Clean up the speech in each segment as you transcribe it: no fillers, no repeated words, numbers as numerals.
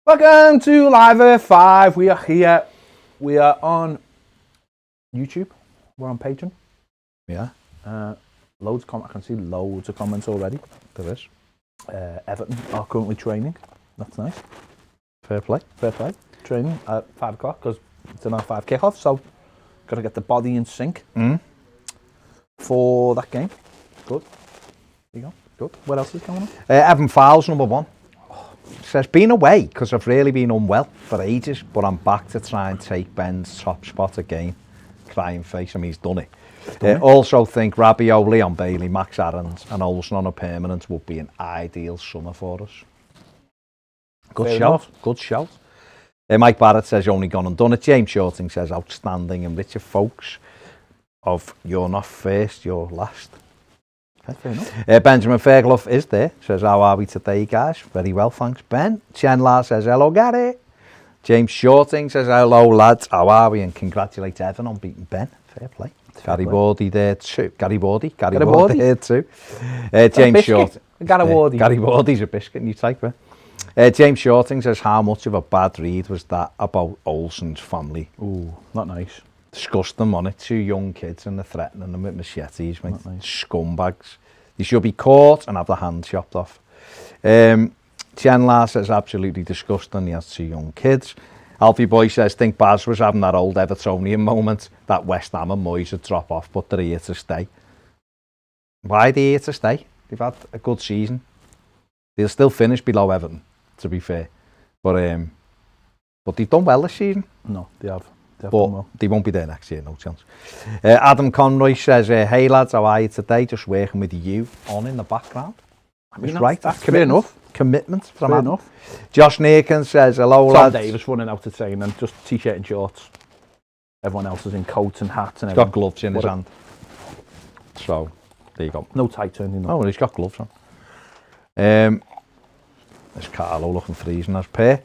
Welcome to Live at 5. We are here. We are on YouTube. We're on Patreon. Yeah. Loads of I can see loads of comments already. There is. Everton are currently training. That's nice. Fair play. Fair play. Training at 5 o'clock because it's an R5 kickoff. So, got to get the body in sync for that game. Good. There you go. Good. What else is going on? Evan Fowles, number 1. Says, been away because I've really been unwell for ages, but I'm back to try and take Ben's top spot again. Crying face, I mean, he's done it. Also think Rabiot, Leon Bailey, Max Aarons and Olsen on a permanent would be an ideal summer for us. Good Fair shout. enough. Good shout. Mike Barrett says, only gone and done it. James Shorting says, outstanding. And Richard Folks of you're not first, you're last. Okay, fair enough. Benjamin Fairclough is there. Says, how are we today, guys? Very well, thanks, Ben. Chenlar says, hello, Gary. James Shorting says, hello, lads. How are we? And congratulates Evan on beating Ben. Fair play. Gary Wardy there too. Gary Wardy there too. James Shorting. Gary Wardy. Gary Wardy's a biscuit, new type, James Shorting says, how much of a bad read was that about Olsen's family? Ooh, not nice. Disgusting on it. 2 young kids and they're threatening them with machetes, mate. Nice. Scumbags. They should be caught and have their hands chopped off. Chenlar says, absolutely disgusting. He has 2 young kids. Alfie Boy says, think Baz was having that old Evertonian moment that West Ham and Moyes would drop off, but they're here to stay. Why are they here to stay? They've had a good season. They'll still finish below Everton, to be fair. But they've done well this season. No, they have. But they won't be there next year, no chance. Adam Conroy says, hey lads, how are you today? Just working with you on in the background. I mean, right. That's fair enough. Commitment from Fair Adam. enough. Josh Nakin says, hello Tom lads. Davis running out to training, just t-shirt and shorts. Everyone else is in coats and hats and He's got everything. gloves in his hand. So, there you go. No tights or anything. Oh, well, he's got gloves on. There's Carlo looking freezing as per.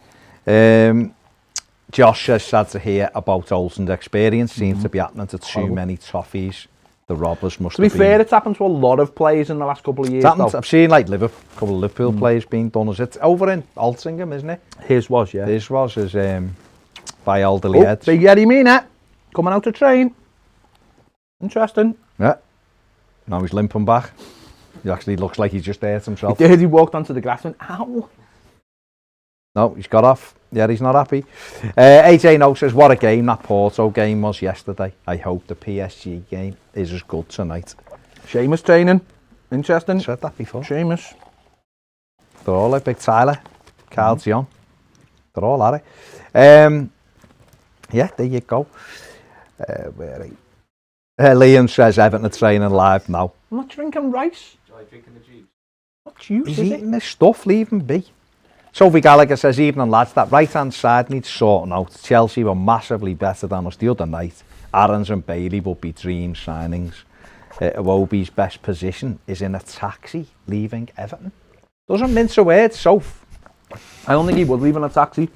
Josh says, sad to hear about Olsen's experience. Seems to be happening to too many Toffees. The robbers must To be have fair, been... it's happened to a lot of players in the last couple of years. I've seen like a couple of Liverpool players being done. Is it over in Altrincham, isn't it? His was, yeah. His was by elderly heads. Big Yeti Mina coming out to train. Interesting. Yeah. Now he's limping back. He actually looks like he just hurt himself. He did. He walked onto the grass and ow. No, he's got off. Yeah, he's not happy. AJ No says, what a game that Porto game was yesterday. I hope the PSG game is as good tonight. Seamus training. Interesting. Said that before. Seamus. They're all like Big Tyler, Carl Dion. They're all at it. Yeah, there you go. Where are you? Liam says, Everton are training live now. I'm not drinking rice. Try drinking the juice. What juice He's is eating this stuff, leave him be. Sophie Gallagher says, evening lads, that right-hand side needs sorting out. Chelsea were massively better than us the other night. Aarons and Bailey will be dream signings. Iwobi's best position is in a taxi leaving Everton. Doesn't mince a word, Soph. I don't think he would leave in a taxi.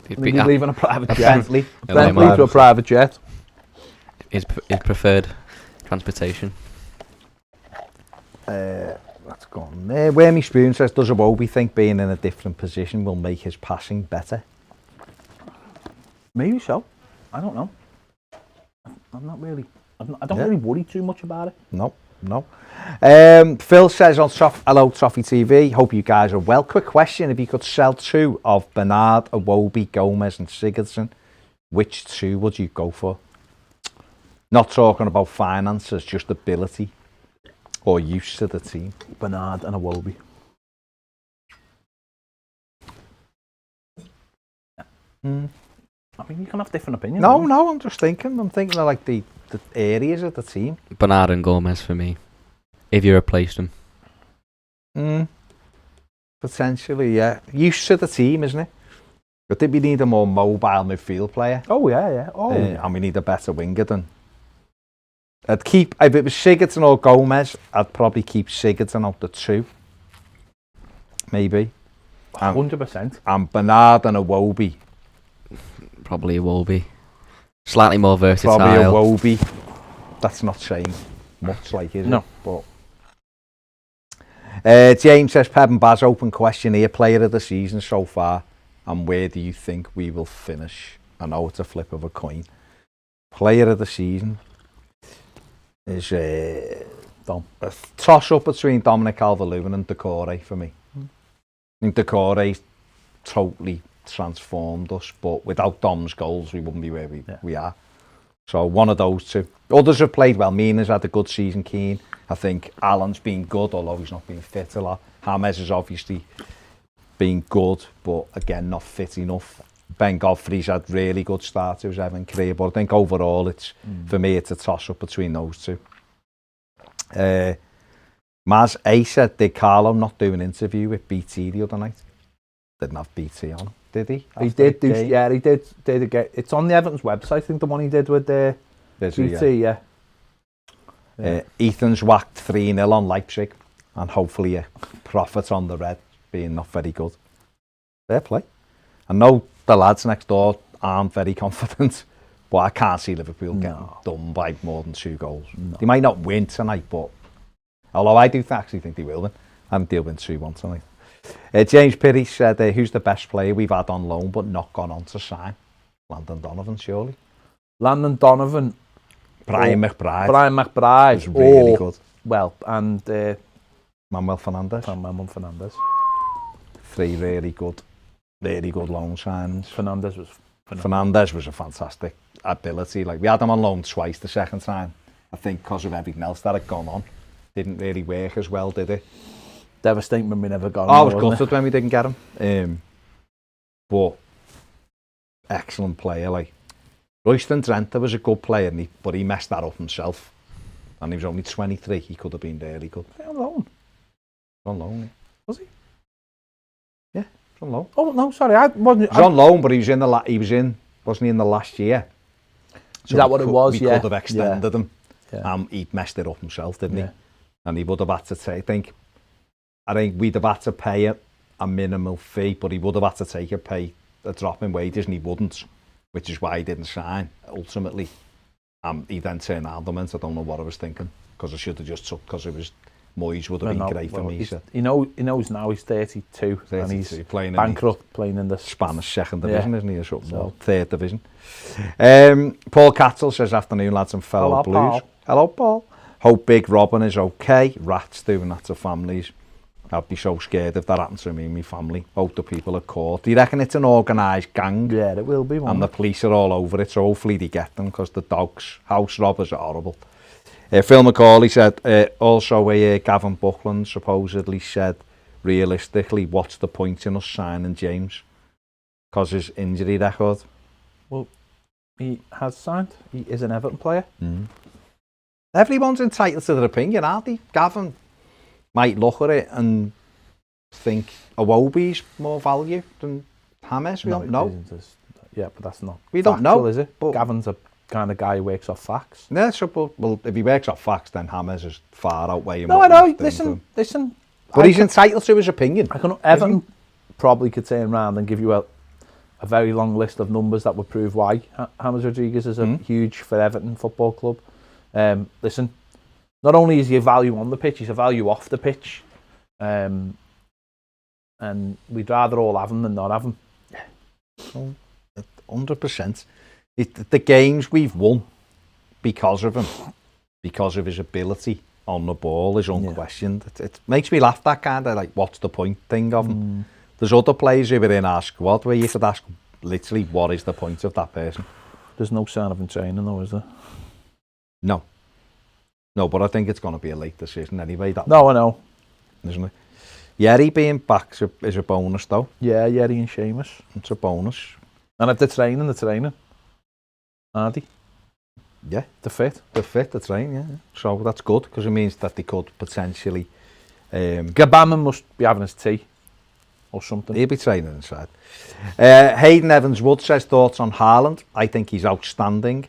I think he'd leave in a private jet. Bentley. Bentley to a private jet. His preferred transportation. That's gone there. Wormy Spoon says, does Iwobi think being in a different position will make his passing better? Maybe so. I don't know. I'm not really. I don't really worry too much about it. No. Phil says on hello Toffee TV, hope you guys are well. Quick question, if you could sell 2 of Bernard, Iwobi, Gomez and Sigurdsson, which 2 would you go for? Not talking about finances, just ability or use to the team. Bernard and Iwobi. I mean, you can have different opinions. No, I'm just thinking. I'm thinking of like the areas of the team. Bernard and Gomez for me, if you replaced them. Potentially, yeah. Use to the team, isn't it? I think we need a more mobile midfield player. Oh, yeah. And we need a better winger than... I'd keep... If it was Sigurdsson or Gomez, I'd probably keep Sigurdsson out the 2. Maybe. 100%. And Bernard and Iwobi. Probably Iwobi. Slightly more versatile. Probably Iwobi. That's not saying much, like, is it? No. But James says, Pep and Baz, open question here. Player of the season so far. And where do you think we will finish? I know it's a flip of a coin. Player of the season is a toss-up between Dominic Calvert-Lewin and Decore for me. I think Decore totally transformed us, but without Dom's goals, we wouldn't be where we are. So one of those two. Others have played well. Mina's had a good season, Keane. I think Alan's been good, although he's not been fit a lot. James has obviously been good, but again, not fit enough. Ben Godfrey's had really good start to his Everton career, but I think overall, for me, it's a toss-up between those two. Maz A said, did Carlo not do an interview with BT the other night? Didn't have BT on, did he? He did do, yeah, he did again. It's on the Everton's website, I think, the one he did with the BT, yeah. Ethan's whacked 3-0 on Leipzig, and hopefully a profit on the red, being not very good. Fair play. I know the lads next door aren't very confident, but I can't see Liverpool getting done by more than 2 goals. No. They might not win tonight, but although I do actually think they will win, I think they'll win 2-1 tonight. James Pirry said, who's the best player we've had on loan but not gone on to sign? Landon Donovan, surely. Landon Donovan. Brian McBride. Brian McBride. Was really good. Well, and Manuel Fernandes. 3 really good loan signs. Fernandes was a fantastic ability. Like, we had him on loan twice the second time. I think because of everything else that had gone on. Didn't really work as well, did it? Devastating when we never got him. I was gutted when we didn't get him. But excellent player. Like, Royston Drenthe was a good player, but he messed that up himself. And he was only 23. He could have been really good. On loan? On loan, yeah. Was he? Yeah, on loan. Oh no, sorry, I wasn't. He was on loan, but he was wasn't he in the last year? So is that what it was? We could have extended him. Yeah. He'd messed it up himself, didn't he? And he would have had to take. I think we'd have had to pay a minimal fee, but he would have had to pay a drop in wages, and he wouldn't, which is why he didn't sign ultimately. He then turned around and went, I don't know what I was thinking, because I should have just took, because it was Moyes would have been great for me. He knows now he's 32 and he's playing bankrupt, playing in the Spanish second division, isn't he, or something? So. Third division. Paul Cattle says, afternoon lads and fellow Blues. Paul. Hello, Paul. Hope Big Robin is okay. Rats doing that to families. I'd be so scared if that happened to me and my family. Hope the people are caught. Do you reckon it's an organised gang? Yeah, it will be. And the police are all over it, so hopefully they get them, because the dogs, house robbers are horrible. Phil McCauley said, also Gavin Buckland supposedly said, realistically, what's the point in us signing James? Because his injury record. Well, he has signed. He is an Everton player. Everyone's entitled to their opinion, aren't they? Gavin might look at it and think Iwobi's more value than James. We don't know. Yeah, but that's not. We don't know, is it? But Gavin's a kind of guy who works off facts. Yeah, so, well, if he works off facts, then James is far outweighing. No, I know. Listen. But he's entitled to his opinion. Everton probably could turn around and give you a very long list of numbers that would prove why James Rodriguez is a huge for Everton Football Club. Listen, not only is he a value on the pitch, he's a value off the pitch. And we'd rather all have him than not have him. Yeah. 100%. The games we've won because of him, because of his ability on the ball, is unquestioned. It makes me laugh, that kind of like, what's the point thing of him. There's other players who are in our squad where you could ask literally, what is the point of that person? There's no sign of him training though, is there? No, but I think it's going to be a late decision anyway. I know. Isn't it? Yerry being back is a bonus though. Yeah, Yerry and Seamus. It's a bonus. And if they're training, aren't they? Yeah. They're fit, they train, yeah. So that's good, because it means that they could potentially... Gabama must be having his tea or something. He'll be training inside. Hayden Evans-Wood says, thoughts on Haaland. I think he's outstanding.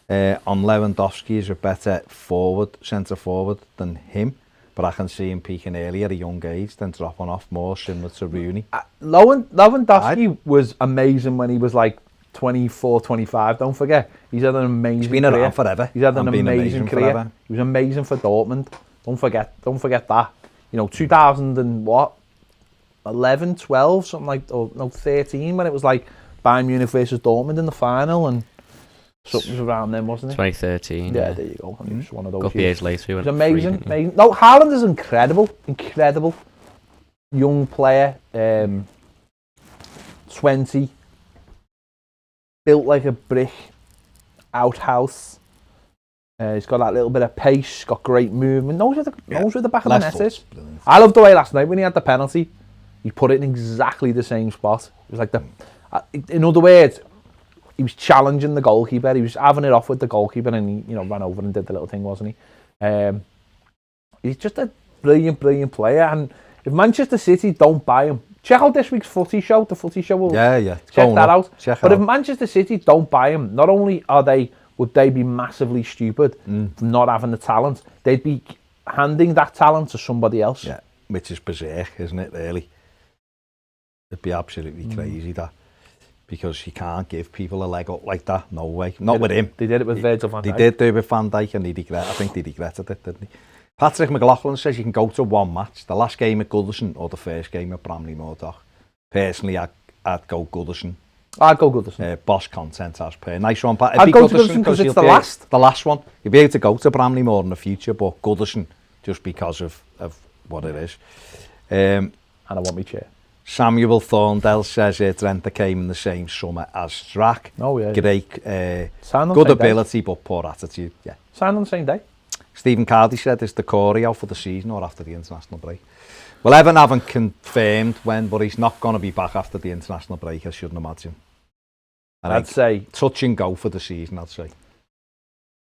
On Lewandowski is a better centre forward than him, but I can see him peaking early at a young age, then dropping off more, similar to Rooney. Lewandowski was amazing when he was like 24, 25. Don't forget, he's had an amazing career. He's been around forever. He's had an amazing career. Forever. He was amazing for Dortmund. Don't forget that. 2000 and what? 11, 12, something like, or no, 13, when it was like Bayern Munich versus Dortmund in the final, and something was around then, wasn't it? 2013. Yeah, there you go. It was one of A those couple years later, he It was went amazing, free, amazing. No, Haaland is incredible young player, 20, built like a brick outhouse. He's got that little bit of pace, got great movement, knows where the back of the net is. I loved the way last night when he had the penalty, he put it in exactly the same spot. It was like in other words, he was challenging the goalkeeper. He was having it off with the goalkeeper, and he, ran over and did the little thing, wasn't he? He's just a brilliant player. And if Manchester City don't buy him, check out this week's Footy Show. The Footy Show will check that out. But if Manchester City don't buy him, not only would they be massively stupid for not having the talent, they'd be handing that talent to somebody else. Yeah, which is berserk, isn't it, really? It'd be absolutely crazy, that. Because you can't give people a leg up like that. No way. Not with him. They did it with Virgil van Dijk. They did do it with Van Dijk, and I think they regretted it, didn't they? Patrick McLaughlin says you can go to one match, the last game at Goodison or the first game at Bramley Moor. Personally, I'd go Goodison. I'd go Goodison. Boss content as per. Nice one, Pat. I'd go to Goodison because it's the last. The last one. You'll be able to go to Bramley Moor in the future, but Goodison, just because of what it is. And I want me chair. Samuel Thorndale says Trenta came in the same summer as Strack. Oh, yeah. Great, good ability, but poor attitude. Yeah. Signed on the same day. Stephen Cardy said, is the Corey out for the season or after the international break? Well, Everton haven't confirmed when, but he's not going to be back after the international break, I shouldn't imagine. And I'd say touch and go for the season, I'd say.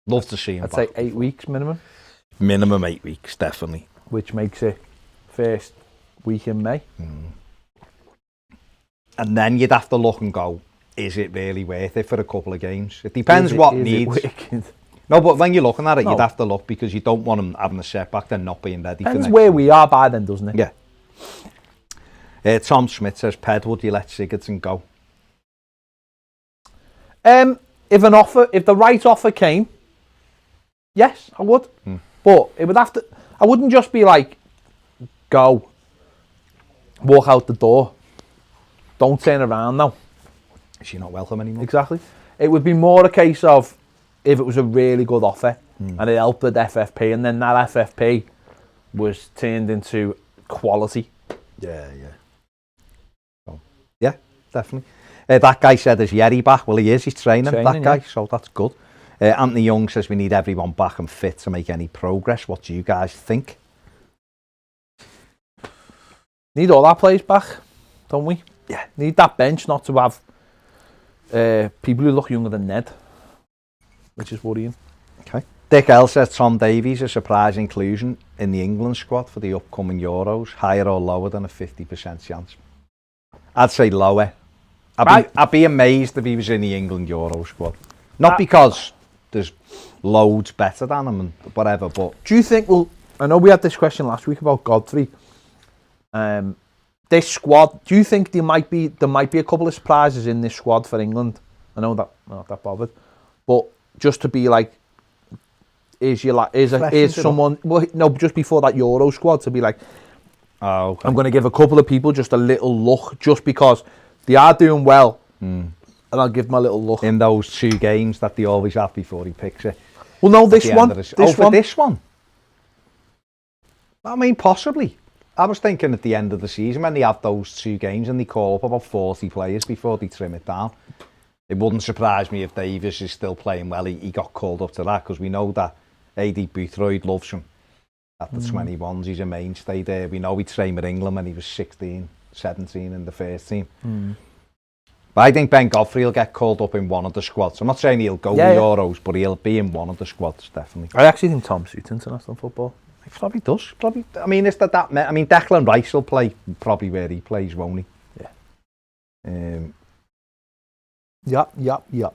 Love to see him I'd back. say 8 weeks minimum. Minimum 8 weeks, definitely. Which makes it first week in May. And then you'd have to look and go, is it really worth it for a couple of games? It depends what needs. No, but when you're looking at it, you'd have to look, because you don't want them having a setback, then not being ready for next where we are by then, doesn't it? Yeah. Tom Smith says, Ped, would you let Sigurdsson go? If the right offer came, yes, I would. But it would have to. I wouldn't just be like, go, walk out the door, don't turn around now. Is she not welcome anymore? Exactly. It would be more a case of, if it was a really good offer and it helped with FFP, and then that FFP was turned into quality. Yeah. So, yeah, definitely. That guy said, is Yerry back? Well, he is. He's training that guy, so that's good. Anthony Young says we need everyone back and fit to make any progress. What do you guys think? Need all our players back, don't we? Yeah. Need that bench not to have people who look younger than Ned, which is worrying. Okay. Dick L says Tom Davies a surprise inclusion in the England squad for the upcoming Euros, higher or lower than a 50% chance? I'd say lower. I'd be amazed if he was in the England Euro squad. Not because there's loads better than him and whatever, but... Do you think, I know we had this question last week about Godfrey. This squad, do you think there might be a couple of surprises in this squad for England? I know that I'm not that bothered, but just to be like, is someone? Well, no, just before that Euro squad, to be like, oh, okay. I'm going to give a couple of people just a little look, just because they are doing well, and I'll give them a little look in those 2 games that they always have before he picks it. Well, no, this one. This one. I mean, possibly. I was thinking at the end of the season when they have those 2 games and they call up about 40 players before they trim it down. It wouldn't surprise me if Davis is still playing well. He got called up to that because we know that A.D. Boothroyd loves him. At the 21s, he's a mainstay there. We know he trained with England when he was 16, 17 in the first team. But I think Ben Godfrey will get called up in one of the squads. I'm not saying he'll go to Euros, but he'll be in one of the squads, definitely. I actually think Tom suits international football. He probably does. I mean, Declan Rice will play probably where he plays, won't he? Yeah. Yep.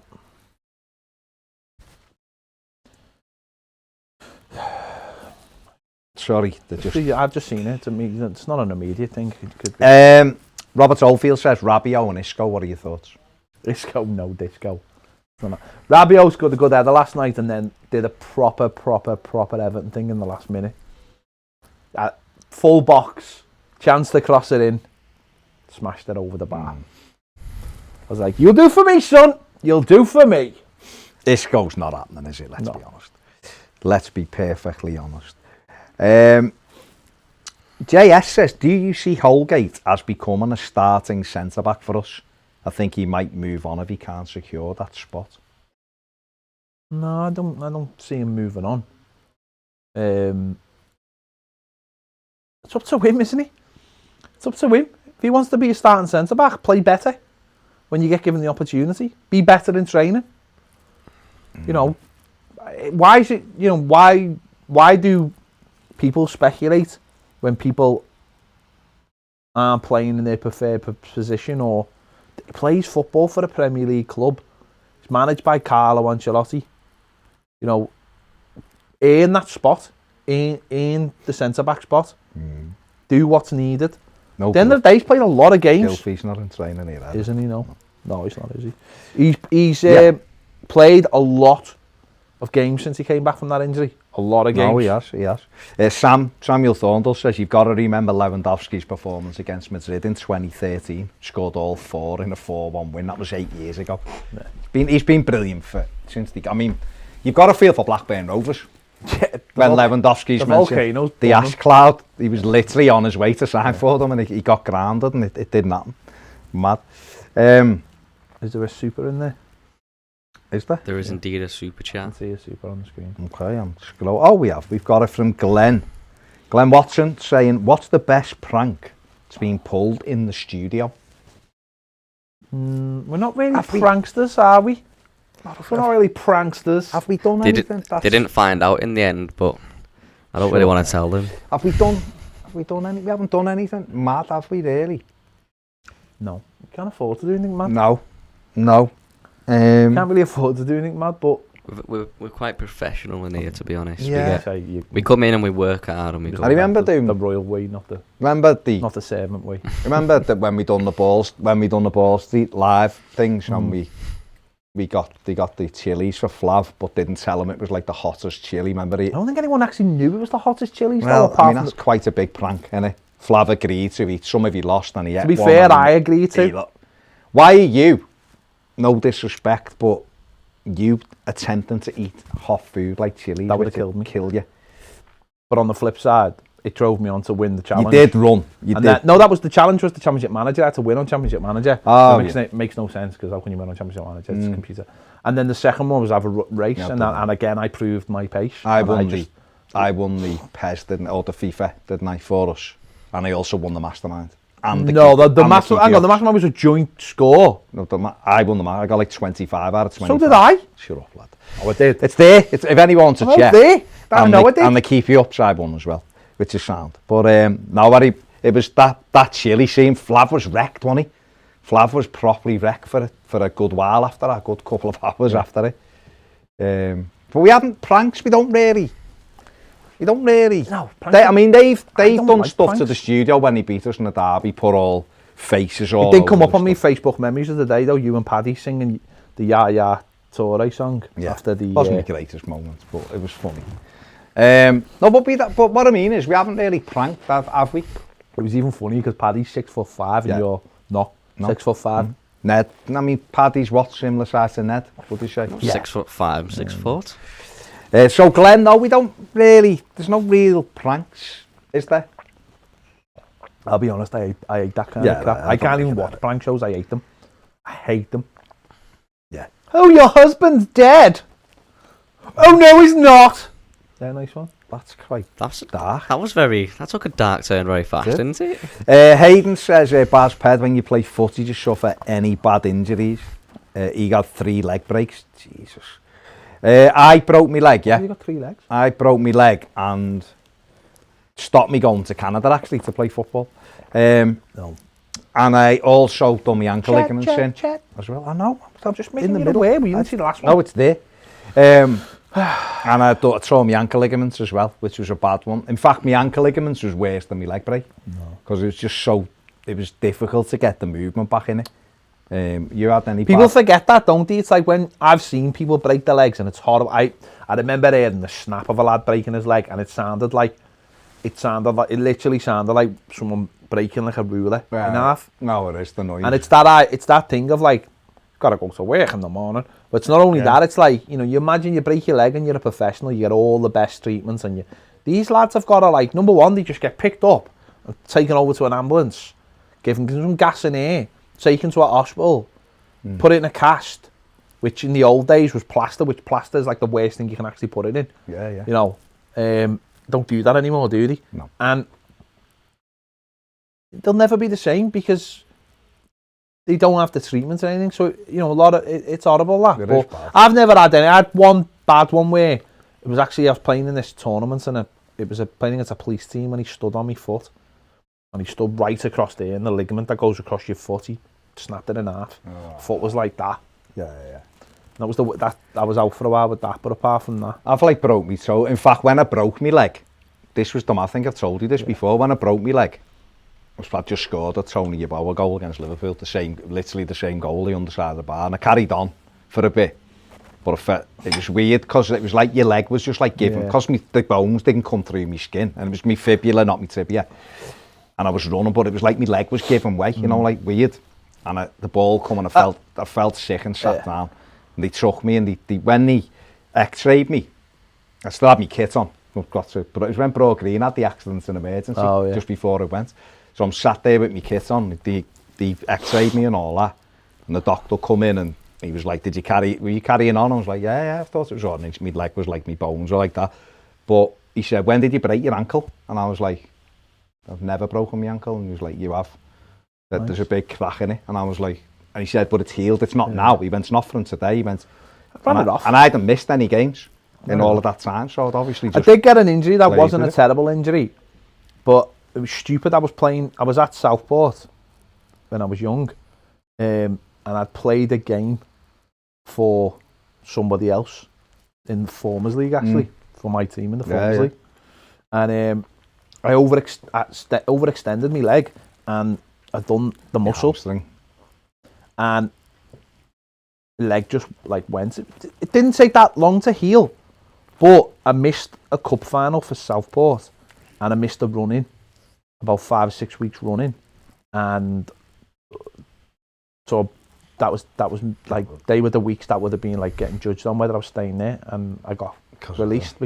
Sorry. I've just seen it. It's not an immediate thing. It could be. Robert Oldfield says Rabiot and Isco. What are your thoughts? Isco, no, Disco. Rabiot's got a good header last night and then did a proper Everton thing in the last minute. Full box, chance to cross it in, smashed it over the bar. I was like, you'll do for me, son. You'll do for me. Isco's not happening, is it? Let's be honest. Let's be perfectly honest. JS says, do you see Holgate as becoming a starting centre-back for us? I think he might move on if he can't secure that spot. No, I don't see him moving on. It's up to him, isn't he? It's up to him. If he wants to be a starting centre-back, play better when you get given the opportunity. Be better in training. You know, why is it, you know, why do people speculate when people aren't playing in their preferred position, or he plays football for a Premier League club? It's managed by Carlo Ancelotti. You know, earn that spot, earn the centre-back spot, do what's needed. No, At the end of the day, he's played a lot of games. Gylfi's not in training here, Isn't he? No, he's not, is he? He's played a lot of games since he came back from that injury. A lot of games. No, he has. Samuel Thorndale says, you've got to remember Lewandowski's performance against Madrid in 2013. Scored all 4 in a 4-1 win. That was 8 years ago. Yeah. He's been brilliant since the... I mean, you've got to feel for Blackburn Rovers. When Lewandowski's mentioned the ash cloud, he was literally on his way to sign for them, and he got grounded, and it didn't happen. Mad. Is there a super in there? Is there? There is indeed a super chat. I can see a super on the screen. Okay, I'm scrolling. Oh, we've got it from Glenn Watson saying, what's the best prank that's been pulled in the studio? We're not really pranksters, are we? We're not really pranksters. Have we done anything? They didn't find out in the end, but I don't really want to tell them. Have we done any? We haven't done anything mad, have we, really? No. We can't afford to do anything mad. No. Can't really afford to do anything mad, but... We're quite professional in here, to be honest. Yeah. We come in and we work hard, and we go. I remember doing the royal way, not the servant way. Remember that when we done the Ball Street live things, and they got the chilies for Flav, but didn't tell him it was like the hottest chili. Remember? I don't think anyone actually knew it was the hottest chilies. Well, I mean, that's quite a big prank, isn't it? Flav agreed to eat some if he lost, and he ate To be one. fair, I agreed to. Why are you? No disrespect, but you attempting to eat hot food like chili, that would have killed me. Kill you. But on the flip side, it drove me on to win the challenge. You did run. That was the challenge. Was the Championship Manager? I had to win on Championship Manager. Oh, it makes no sense, because how can you win on Championship Manager? It's a computer. And then the second one was have a race, and again I proved my pace. I won the PES, or the FIFA, didn't I, for us, and I also won the Mastermind. The Mastermind was a joint score. No, I won the Mastermind. I got like 25 out of 25. So did I. Shut up, lad. Oh, I did. It's there. If anyone wants to check. There. And they keep you up, so I won as well, which is sound. But it was that chili scene. Flav was wrecked, wasn't he? Flav was properly wrecked for a good while after that, a good couple of hours after it. But we haven't pranks. We don't really. No. They've done stuff pranks to the studio when he beat us in the derby. Put all faces all. It did come up on me Facebook memories of the day though. You and Paddy singing the Ya Ya Toure song after the. It wasn't the greatest moment, but it was funny. But what I mean is, we haven't really pranked, have we? It was even funny because Paddy's 6'5" and you're not 6'5". Ned, I mean, Paddy's what, similar size to Ned? What did you say? 6'5", 6 foot. So Glenn, no, we don't really. There's no real pranks, is there? I'll be honest, I hate that kind of crap. I can't even watch prank shows. I hate them. I hate them. Yeah. Oh, your husband's dead. Oh no, he's not. Yeah, nice one. That's dark. That took a dark turn very fast, didn't it? Hayden says, Baz Ped, when you play footy, you suffer any bad injuries. He got 3 leg breaks. Jesus. I broke my leg, yeah. You got 3 legs? I broke my leg and stopped me going to Canada, actually, to play football. No. And I also done my ankle ligaments in as well. I know. I'm just making in the middle. Where we didn't see the last one. No, it's there. And I tore my ankle ligaments as well, which was a bad one. In fact, my ankle ligaments was worse than my leg break. Because it was just it was difficult to get the movement back in it. You had any people forget that, don't they? It's like when I've seen people break their legs and it's horrible. I remember hearing the snap of a lad breaking his leg, and it literally sounded like someone breaking like a ruler in half. No, it is the noise. And it's that thing of like, gotta go to work in the morning. But it's not only that, it's like, you know, you imagine you break your leg and you're a professional, you get all the best treatments, and these lads have got to, like, number one, they just get picked up and taken over to an ambulance, given some gas in air, taken to a hospital, put it in a cast, which in the old days was plaster, which plaster is like the worst thing you can actually put it in. Yeah. You know, don't do that anymore, do they? No. And they'll never be the same because they don't have the treatment or anything. So, you know, it's horrible, that. It is bad. I've never had any. I had one bad one where it was actually, I was playing in this tournament, and it was playing against a police team, and he stood on my foot. And he stood right across there, and the ligament that goes across your foot, he snapped it in half. Oh. Foot was like that. Yeah. That was I was out for a while with that, but apart from that, I've like broke me toe. In fact, when I broke my leg, this was dumb. I think I've told you this before. When I broke my leg, I just scored a Tony Yeboah goal against Liverpool, literally the same goal, the underside of the bar, and I carried on for a bit. But it was weird because it was like your leg was just like giving, because the bones didn't come through my skin, and it was my fibula, not my tibia. And I was running, but it was like my leg was giving way, you know, like weird. And the ball coming, I felt sick and sat down. And they took me, and when they x-rayed me, I still had my kit on. But it was when Broad Green had the accident in emergency, just before it went. So I'm sat there with my kit on, they x-rayed me and all that. And the doctor come in and he was like, were you carrying on? I was like, yeah, I thought it was all right. My leg was like, my bones were like that. But he said, when did you break your ankle? And I was like, I've never broken my ankle. And he was like, you have. Nice. There's a big crack in it. And I was like, and he said, but it's healed, it's not now. He went, it's not from today. He went, ran it off. And I hadn't missed any games in all of that time. So I'd obviously just... I did get an injury that wasn't a terrible injury, but it was stupid. I was at Southport when I was young, and I'd played a game for somebody else in the Formers League, actually, for my team in the Formers League. And I overextended my leg, and I'd done the muscle. And the leg just like went. It didn't take that long to heal, but I missed a cup final for Southport, and I missed a running, about 5 or 6 weeks running, and so that was like, they were the weeks that would have been like getting judged on whether I was staying there, and I got released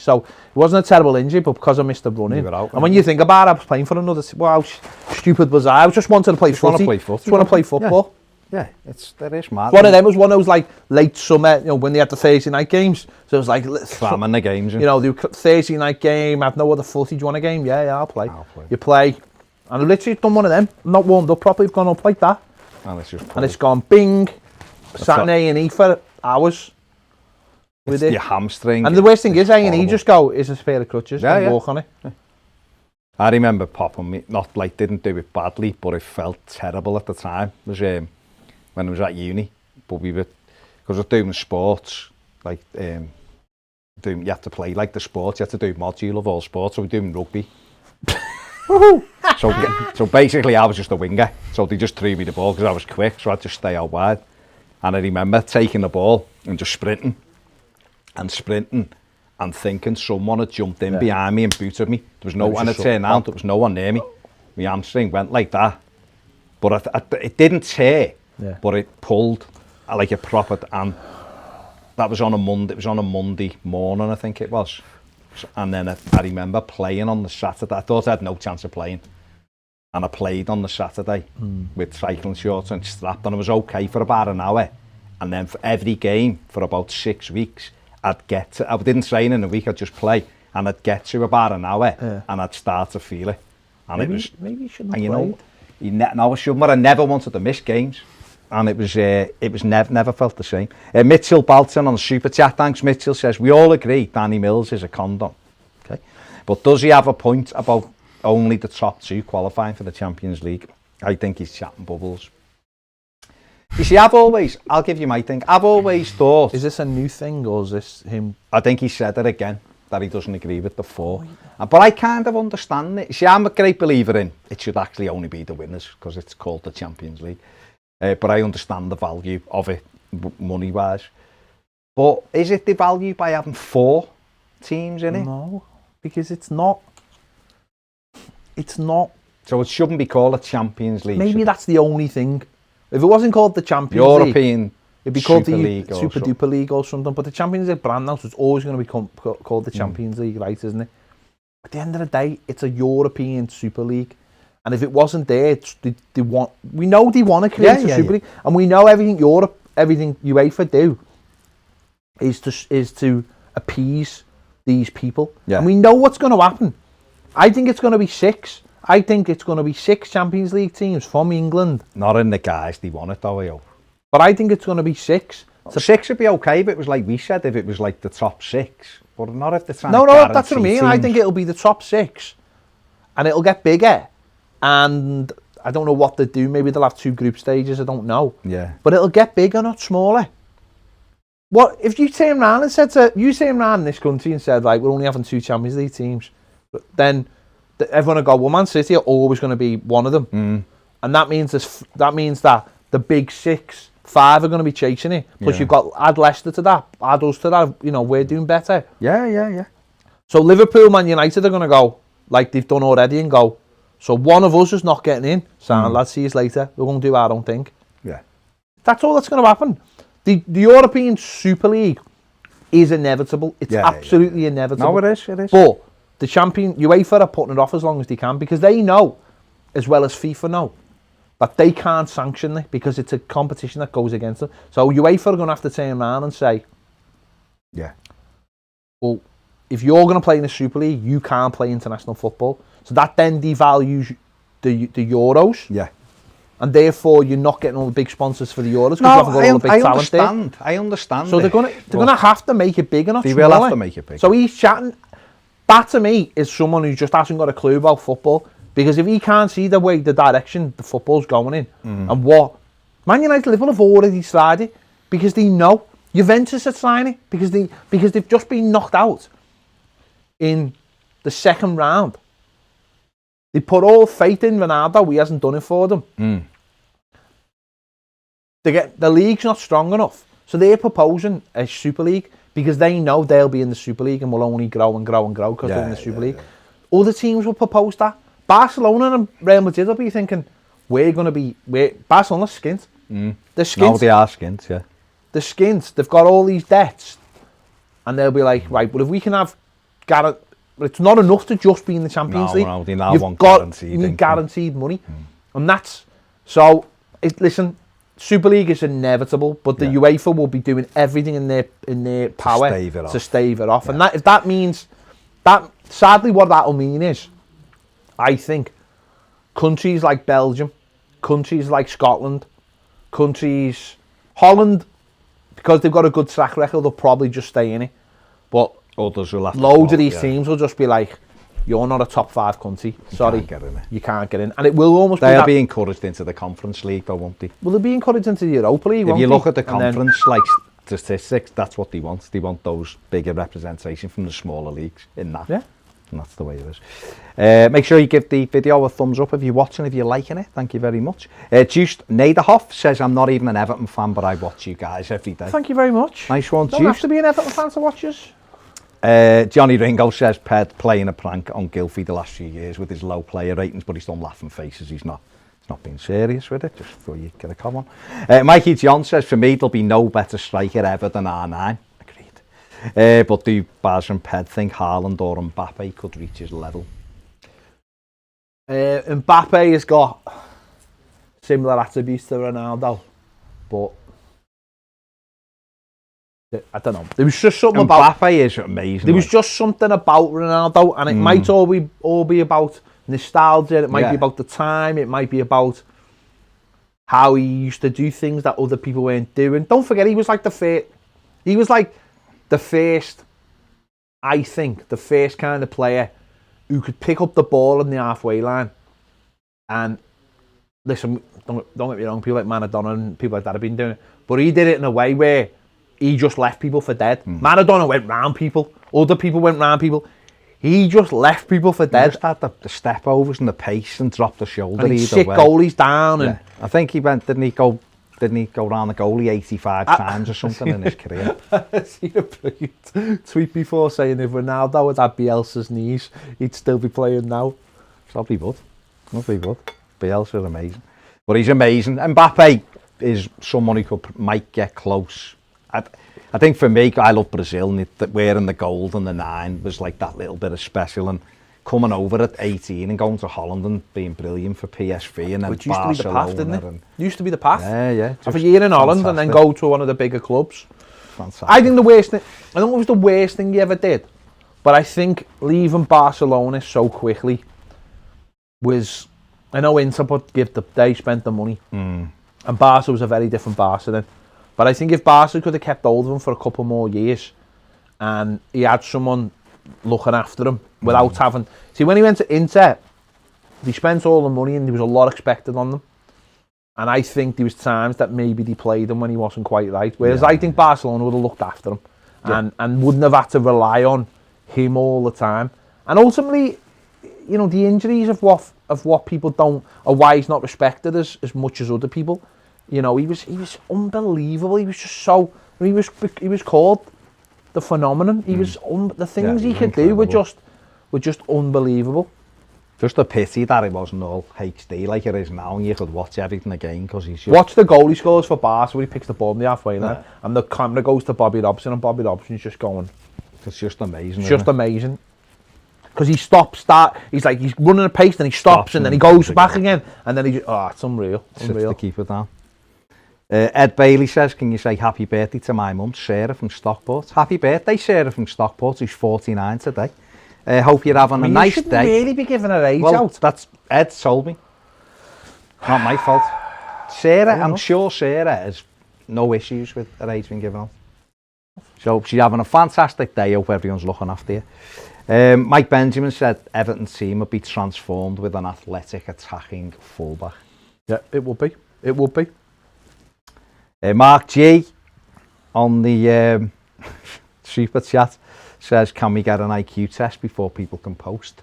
so it wasn't a terrible injury, but because I missed the running, and when you think about it, I was playing for another, well, how stupid was I just wanted to play footy. Just want to play football. Yeah, that is mad. One of them was one of those like late summer, you know, when they had the Thursday night games, so it was like cramming the games, you know, the Thursday night game, I have no other footy, do you want a game? Yeah, I'll play. You play, and I've literally done one of them, not warmed up properly, I've gone up like that, and it's gone bing, sat in A&E for hours. With your hamstring. And the worst thing is, A&E just go, here's a pair of crutches, and walk on it. I remember popping me, not like didn't do it badly, but it felt terrible at the time. It was when I was at uni, but because I was doing sports, like you have to play like the sports, you have to do module of all sports, so we're doing rugby. so basically I was just a winger, so they just threw me the ball because I was quick, so I had to stay out wide. And I remember taking the ball and just sprinting and thinking someone had jumped in behind me and booted me. There was no one, and I turned out, there was no one near me. My hamstring went like that, but it didn't tear, but it pulled like a proper, and that was on a Monday. It was on a Monday morning, I think it was. And then I remember playing on the Saturday. I thought I had no chance of playing, and I played on the Saturday with cycling shorts and strapped, and I was okay for about an hour. And then for every game for about 6 weeks, I didn't train in a week, I'd just play, and I'd get to about an hour, and I'd start to feel it. And maybe you shouldn't have played. No, I shouldn't, but I never wanted to miss games. And it was never felt the same. Mitchell Balton on Super Chat, thanks Mitchell, says, we all agree Danny Mills is a condom. Okay, but does he have a point about only the top two qualifying for the Champions League? I think he's chatting bubbles. You see, I'll give you my thing, I've always thought... Is this a new thing, or is this him? I think he said it again, that he doesn't agree with the four. But I kind of understand it. You see, I'm a great believer in it should actually only be the winners, because it's called the Champions League. But I understand the value of it, money-wise. But is it devalued by having 4 teams in it? No, because it's not So it shouldn't be called a Champions League. Maybe that's the only thing. If it wasn't called the Champions League, European it'd be called Super the League Super Duper League or something. But the Champions League brand now, so it's always going to be called the Champions League, right? Isn't it? At the end of the day, it's a European Super League, and if it wasn't there, they want. We know they want to create a Super League, and we know everything everything UEFA do is to appease these people, and we know what's going to happen. I think it's going to be 6. I think it's going to be 6 Champions League teams from England. Not in the guys they want it though, I hope. But I think it's going to be 6. So 6 would be okay if it was like we said, if it was like the top 6. But not if they're trying No, to that's what I mean. teams. I think it'll be the top 6. And it'll get bigger. And I don't know what they do. Maybe they'll have 2 group stages. I don't know. Yeah. But it'll get bigger, not smaller. What if you turn around and said in this country and said, like, we're only having 2 Champions League teams, then everyone will go, well, Man City are always going to be one of them, and that means that the big 6, 5 are going to be chasing it. Plus, you've got add Leicester to that, add us to that. You know, we're doing better. Yeah. So Liverpool, Man United are going to go like they've done already and go. So one of us is not getting in. Sound lads, see you later. We're going to do our own thing. Yeah, that's all that's going to happen. The European Super League is inevitable. It's absolutely inevitable. No, it is. But the UEFA are putting it off as long as they can because they know, as well as FIFA know, that they can't sanction it because it's a competition that goes against them. So UEFA are going to have to turn around and say, well, if you're going to play in the Super League, you can't play international football. So that then devalues the Euros. Yeah. And therefore, you're not getting all the big sponsors for the Euros because you haven't got all the big talent there. I understand. So they're gonna have to make it bigger, not smaller. They will have to make it bigger. So he's chatting. That to me is someone who just hasn't got a clue about football. Because if he can't see the direction the football's going in, and what Man United, Liverpool have already started because they know. Juventus are trying it because they've just been knocked out in the second round. They put all faith in Ronaldo. He hasn't done it for them. The league's not strong enough, so they're proposing a Super League because they know they'll be in the Super League and will only grow and grow and grow because they're in the Super League. Other teams will propose that. Barcelona and Real Madrid will be thinking, Barcelona's skint. They're skint. No, they are skint, yeah. They're skint. They've got all these debts, and they'll be like, right, well, if we can have it's not enough to just be in the Champions League. No, they now want guaranteed. You need guaranteed money, and that's so. Listen, Super League is inevitable, but the UEFA will be doing everything in their power to stave it off. And if that means that, sadly, what that'll mean is, I think, countries like Belgium, countries like Scotland, Holland, because they've got a good track record, they'll probably just stay in it. But others will have loads of these teams will just be like, you're not a top 5 country. Sorry, you can't get in. And it will almost They'll be encouraged into the Conference League, though, won't they? Will they be encouraged into the Europa League? If you look at the conference, like statistics, that's what they want. They want those bigger representation from the smaller leagues in that. Yeah. And that's the way it is. Make sure you give the video a thumbs up if you're watching, if you're liking it. Thank you very much. Just Nederhoff says, I'm not even an Everton fan, but I watch you guys every day. Thank you very much. Nice one, Don't have to be an Everton fan to watch us. Johnny Ringo says, Ped playing a prank on Gylfi the last few years with his low player ratings, but he's done laughing faces. He's not being serious with it, just before you get a comment. Mikey John says, for me, there'll be no better striker ever than R9. But do Baz and Ped think Haaland or Mbappe could reach his level? Mbappe has got similar attributes to Ronaldo, but I don't know. There was just something about Mbappe is amazing. There was just something about Ronaldo, and it might all be about nostalgia. It might be about the time. It might be about how he used to do things that other people weren't doing. Don't forget, he was like the first. He was like the first, I think, the first kind of player who could pick up the ball in the halfway line. And listen, don't get me wrong, people like Maradona and people like that have been doing it, but he did it in a way where he just left people for dead. Maradona went round people, other people went round people. He just left people for dead. He just had the step overs and the pace and dropped the shoulder. And he'd sit goalies down. And I think he went, didn't he go round the goalie 85 times or something in his career? I seen a brilliant tweet before saying if Ronaldo had had Bielsa's knees, he'd still be playing now. Probably would. Lovely would. Bielsa's amazing. But he's amazing. Mbappe is someone who might get close. I think for me, I love Brazil, and wearing the gold and the 9 was like that little bit of special. And coming over at 18 and going to Holland and being brilliant for PSV and then Which used to be the path, didn't it? Used to be the path. Yeah. Have a year in Holland and then go to one of the bigger clubs. Fantastic. I think the worst thing, I don't know if it was the worst thing he ever did, but I think leaving Barcelona so quickly was, I know Inter they spent the money, and Barca was a very different Barca then. But I think if Barca could have kept hold of him for a couple more years, and he had someone looking after him without having... See, when he went to Inter, he spent all the money and there was a lot expected on them. And I think there was times that maybe they played him when he wasn't quite right. Whereas I think Barcelona would have looked after him and wouldn't have had to rely on him all the time. And ultimately, you know, the injuries of what people don't, or why he's not respected as much as other people. You know, he was unbelievable. He was just so... He was called the phenomenon. He was the things he could do were just unbelievable. Just a pity that it wasn't all HD like it is now, and you could watch everything again because he's just... Watch the goal he scores for Barca where he picks the ball in the halfway line, and the camera goes to Bobby Robson, and Bobby Robson's just going... It's just amazing. It's just amazing. Because he stops, he's running at pace, then he stops and then he goes back again, and then he just... Oh, it's unreal. Sits to keep it down. Ed Bailey says, can you say happy birthday to my mum, Sarah from Stockport? Happy birthday, Sarah from Stockport, who's 49 today. Hope you're having a nice day. You shouldn't really be giving her age out. That's Ed told me. Not my fault. Sarah, I'm sure Sarah has no issues with her age being given out. So she's having a fantastic day. Hope everyone's looking after you. Mike Benjamin said Everton's team would be transformed with an athletic attacking fullback. Yeah, it will be. It will be. Mark G on the super chat says, can we get an IQ test before people can post?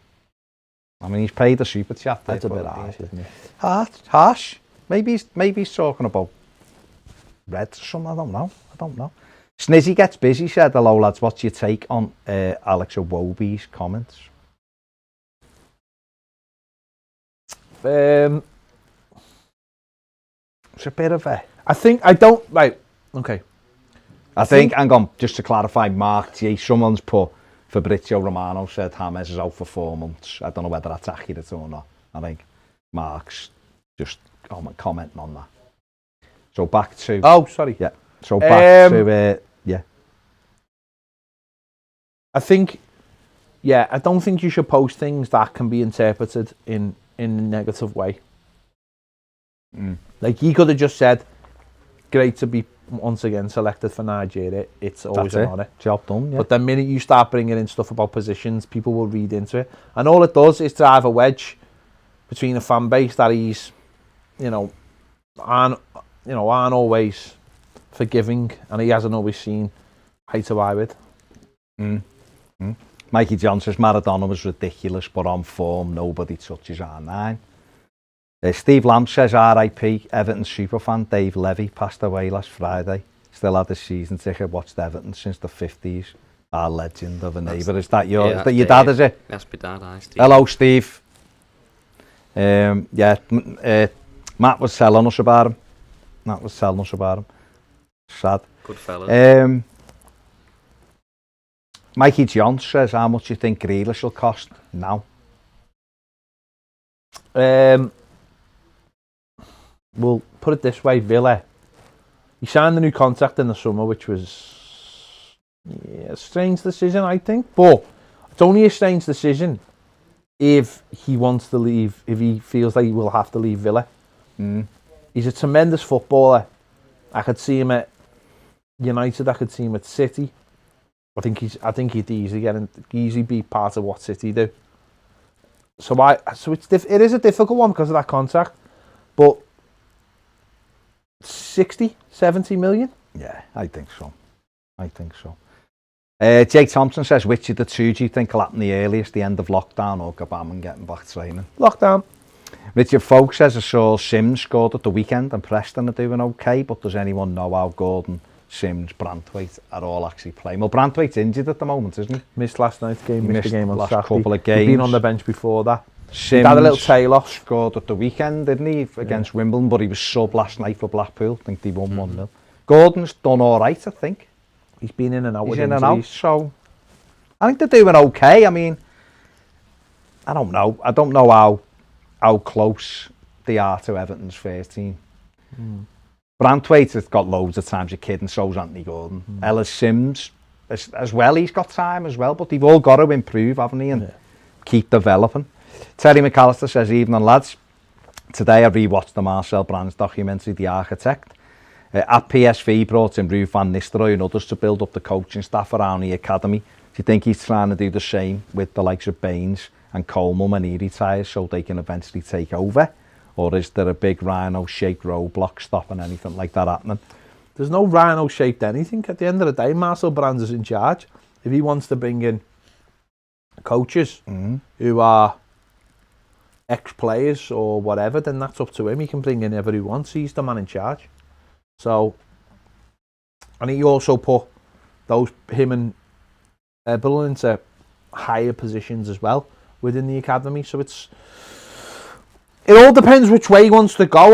I mean, he's paid a super chat. That's a bit harsh, isn't it? Harsh. Maybe he's talking about Reds or something. I don't know. Snizzy Gets Busy said, hello lads, what's your take on Alex Iwobi's comments? It's a bit of a... Okay. I think, hang on, just to clarify, Mark G, someone's put Fabrizio Romano said James is out for 4 months. I don't know whether that's accurate or not. I think Mark's just commenting on that. So back to... Oh, sorry. Yeah. So back to... I think... Yeah, I don't think you should post things that can be interpreted in a negative way. Like, he could have just said, great to be once again selected for Nigeria. It's always an honour. Job done, yeah. But the minute you start bringing in stuff about positions, people will read into it. And all it does is drive a wedge between a fan base that he's, aren't always forgiving, and he hasn't always seen eye to eye with. Mikey John says Maradona was ridiculous, but on form, nobody touches R9. Steve Lamb says RIP, Everton superfan Dave Levy passed away last Friday. Still had a season ticket, watched Everton since the 50s. Our legend of a neighbour. Is that your dad, is it? That's my dad, hi Steve. Hello Steve. Matt was telling us about him. Sad. Good fella. Mikey John says, how much do you think Grealish will cost now? We'll put it this way, Villa. He signed the new contract in the summer, which was a strange decision, I think. But it's only a strange decision if he wants to leave, if he feels like he will have to leave Villa. He's a tremendous footballer. I could see him at United. I could see him at City. I think he'd easily be part of what City do. So it is a difficult one because of that contract. But 60, 70 million? Yeah, I think so. Jake Thompson says, which of the two do you think will happen the earliest, the end of lockdown or Gabam getting back training? Lockdown. Richard Folk says, I saw Sims scored at the weekend and Preston are doing okay, but does anyone know how Gordon, Sims, Branthwaite are all actually playing? Well, Branthwaite's injured at the moment, isn't he? Missed last night's game, missed the game on last Saturday. Couple of games. He'd been on the bench before that. Sims had a little tail off. scored at the weekend, didn't he, against Wimbledon, but he was sub last night for Blackpool. I think they won 1-0. Gordon's done all right, I think. He's been in and out He's with in injuries. and out, so I think they're doing okay. I mean, I don't know. I don't know how close they are to Everton's first team. Brantwaite has got loads of times a kid, and so's Anthony Gordon. Ellis Sims as well, he's got time as well, but they've all got to improve, haven't they, and keep developing. Terry McAllister says, evening lads. Today I rewatched the Marcel Brands documentary, The Architect. At PSV brought in Ruud van Nistelrooy and others to build up the coaching staff around the academy. Do you think he's trying to do the same with the likes of Baines and Coleman when he retires so they can eventually take over? Or is there a big rhino-shaped roadblock stopping anything like that happening? There's no rhino-shaped anything. At the end of the day, Marcel Brands is in charge. If he wants to bring in coaches who are ex-players or whatever, then that's up to him. He can bring in whoever he wants. He's the man in charge. So, and he also put him and Eberl into higher positions as well within the academy. So it all depends which way he wants to go.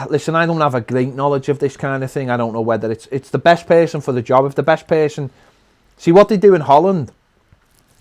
Listen, I don't have a great knowledge of this kind of thing. I don't know whether it's the best person for the job. If the best person, see what they do in Holland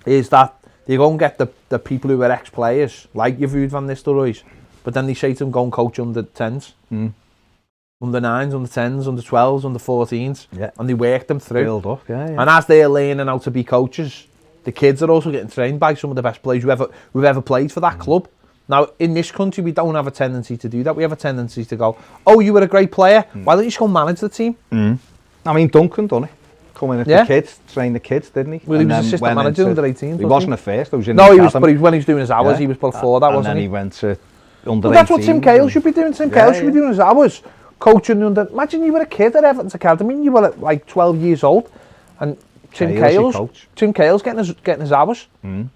is that they go and get the people who are ex-players, like your Ruud van Nistelrooy, but then they say to them, go and coach under 10s, under 9s, under 10s, under 12s, under 14s, and they work them through. Build up, And as they're learning how to be coaches, the kids are also getting trained by some of the best players who've ever played for that club. Now, in this country, we don't have a tendency to do that. We have a tendency to go, oh, you were a great player, why don't you just go manage the team? I mean, Duncan done it. Come in at the kids, train the kids, didn't he? Well, he was assistant manager under 18s. He wasn't at first, he was in no, the but when he was doing his hours, he was before that, wasn't he? And then he went to under 18s. That's what Tim Cahill should be doing. Tim Cahill should be doing his hours, coaching under. Imagine you were a kid at Everton's academy and you were like 12 years old, and Tim Cahill's getting his hours, and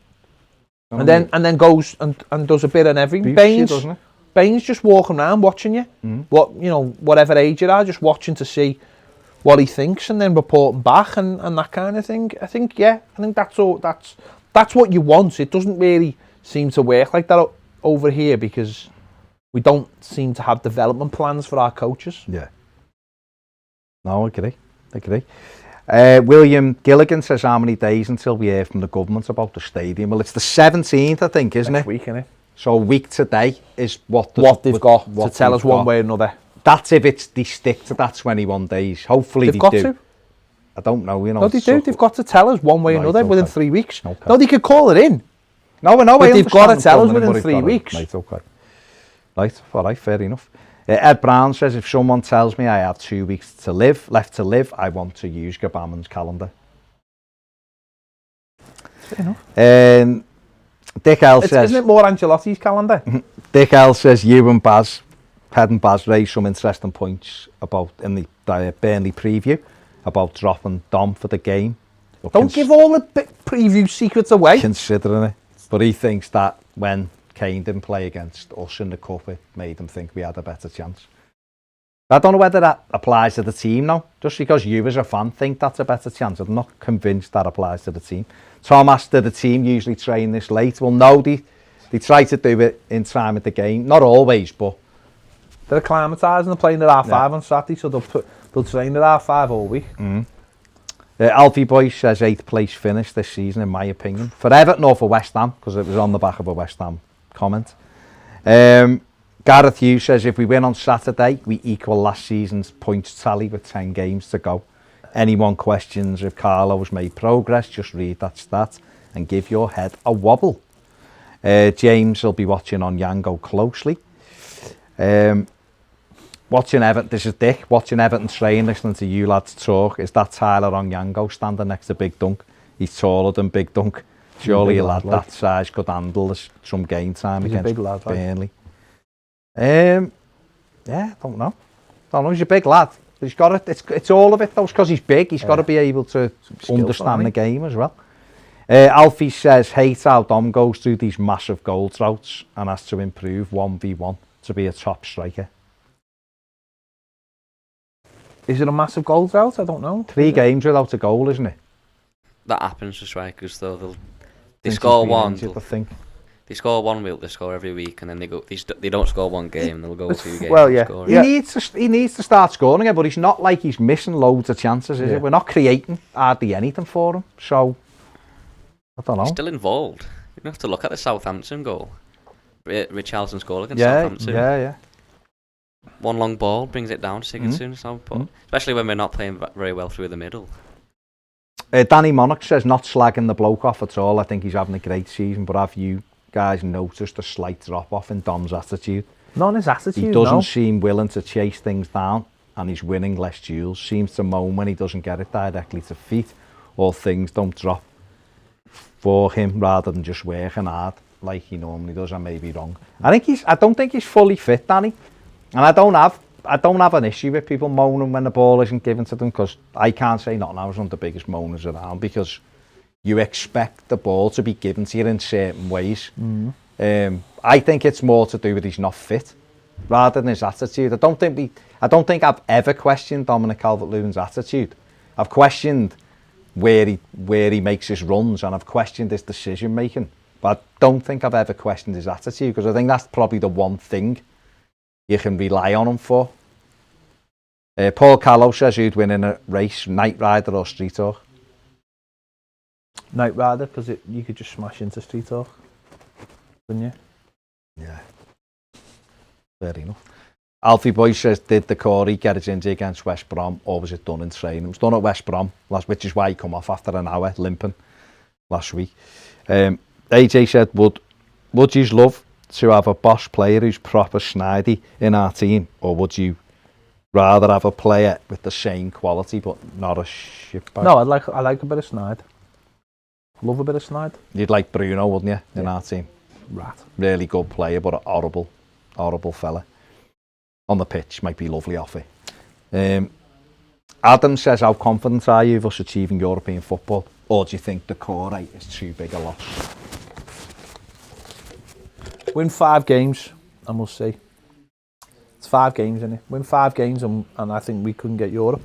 then goes and does a bit on everything. Baines just walking around watching you, whatever age you are, just watching to see what he thinks and then reporting back and that kind of thing. I think that's all. That's what you want. It doesn't really seem to work like that over here because we don't seem to have development plans for our coaches. Yeah. No, I agree. William Gilligan says, how many days until we hear from the government about the stadium? Well, it's the 17th, I think, isn't Next it? week, isn't it? So a week today is what they've got to tell us one way or another. That's if they stick to that 21 days. Hopefully they've got to. I don't know, No, they do. They've got to tell us one way or another within 3 weeks. Okay. No, they could call it in. No, but they've got to tell us within 3 weeks. Right, okay. Right, all right, fair enough. Ed Brown says, if someone tells me I have 2 weeks left to live, I want to use Gabamman's calendar. Fair enough. Dick L says... Isn't it more Ancelotti's calendar? Dick L says, you and Baz, Ped and Baz raised some interesting points about in the Burnley preview about dropping Dom for the game. Don't give all the preview secrets away. Considering it. But he thinks that when Kane didn't play against us in the cup, it made him think we had a better chance. I don't know whether that applies to the team now. Just because you as a fan think that's a better chance, I'm not convinced that applies to the team. Tom asked, did the team usually train this late? Well, no, they try to do it in time of the game. Not always, but... They're acclimatised and they're playing at R5 on Saturday, so they'll train at R5 all week. Alfie Boy says 8th place finish this season, in my opinion. For Everton or for West Ham, because it was on the back of a West Ham comment. Gareth Hughes says, if we win on Saturday, we equal last season's points tally with 10 games to go. Anyone questions if Carlo's made progress, just read that stat and give your head a wobble. James will be watching on Yango closely. Watching Everton, this is Dick, watching Everton train, listening to you lads talk. Is that Tyler Onyango standing next to Big Dunk? He's taller than Big Dunk. Surely a lad that size could handle some game time against Burnley. Yeah, don't know. He's a big lad. He's got it. It's all of it though. It's because he's big. He's got to be able to understand the game as well. Alfie says, hate how Dom goes through these massive goal droughts and has to improve 1v1 to be a top striker. Is it a massive goal drought? I don't know. 3 games without a goal, isn't it? That happens to strikers though. They score one. They score 1 week, they score every week, and then they don't score 1 game, they'll go 2 games. Well, yeah. He needs to start scoring again, but he's not like he's missing loads of chances, is it? We're not creating hardly anything for him, so I don't know. He's still involved. You don't have to look at the Southampton goal. Richarlison's goal against Southampton. Yeah. One long ball brings it down to Sigurdsson, especially when we're not playing very well through the middle. Danny Monarch says not slagging the bloke off at all. I think he's having a great season, but have you guys noticed a slight drop off in Dom's attitude? Not in his attitude. He doesn't seem willing to chase things down, and he's winning less duels. Seems to moan when he doesn't get it directly to feet, or things don't drop for him rather than just working hard like he normally does. I may be wrong. I don't think he's fully fit, Danny, and I don't have an issue with people moaning when the ball isn't given to them, because I can't say nothing. I was one of the biggest moaners around, because you expect the ball to be given to you in certain ways. I think it's more to do with he's not fit rather than his attitude. I don't think I've ever questioned Dominic Calvert-Lewin's attitude. I've questioned where he makes his runs, and I've questioned his decision making, but I don't think I've ever questioned his attitude, because I think that's probably the one thing you can rely on him for. Paul Callow says who'd win in a race, Knight Rider or Street Talk? Knight Rider, because you could just smash into Street Talk, couldn't you? Yeah. Fair enough. Alfie Boy says, did the Corey get his injury against West Brom, or was it done in training? It was done at West Brom, which is why he come off after an hour limping last week. AJ said, would you love to have a boss player who's proper snidey in our team, or would you rather have a player with the same quality but not a shitbag? No, I like a bit of snide. Love a bit of snide. You'd like Bruno, wouldn't you, in our team? Rat. Really good player, but a horrible fella. On the pitch, might be lovely off it. Adam says, how confident are you of us achieving European football, or do you think the core rate is too big a loss? Win 5 games, and we'll see. It's 5 games, isn't it? Win 5 games, and I think we couldn't get Europe.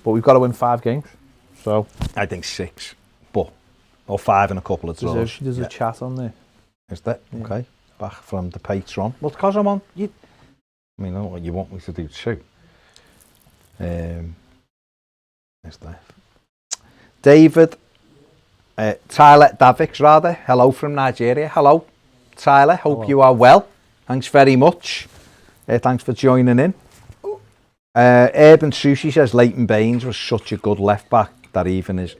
But we've got to win 5 games. So I think 6, or 5 and a couple of draws. There's a chat on there. Is that? Yeah. Okay. Back from the Patreon. Well, because I'm on, I mean, you want me to do too. Is that? David, Tyler Davix rather. Hello from Nigeria. Hello, Tyler. Hope you are well. Thanks very much. Thanks for joining in. Urban Sushi says Leighton Baines was such a good left back that even his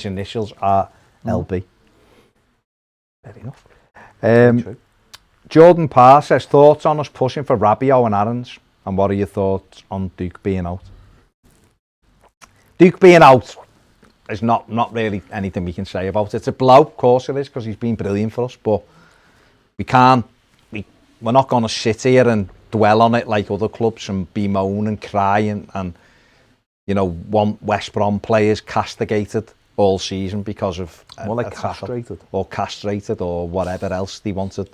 initials are LB. Fair enough. Jordan Parr says, thoughts on us pushing for Rabiot and Aarons, and what are your thoughts on Duke being out? Duke being out is not really anything we can say about it. It's a blow, of course it is, because he's been brilliant for us, but we're not going to sit here and dwell on it like other clubs and bemoan and cry and want West Brom players castigated all season because of castrated or whatever else they wanted.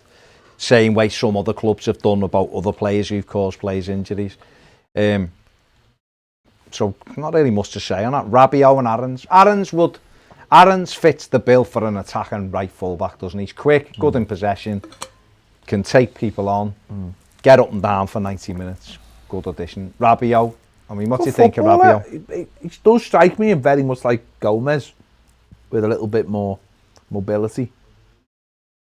Same way some other clubs have done about other players who've caused players injuries. So not really much to say on that. Rabiot and Aarons. Aarons fits the bill for an attacking right full-back, doesn't he? He's quick, good in possession, can take people on, get up and down for 90 minutes. Good addition. Rabiot, I mean, what do you think of Rabiot? He does strike me very much like Gomez, with a little bit more mobility.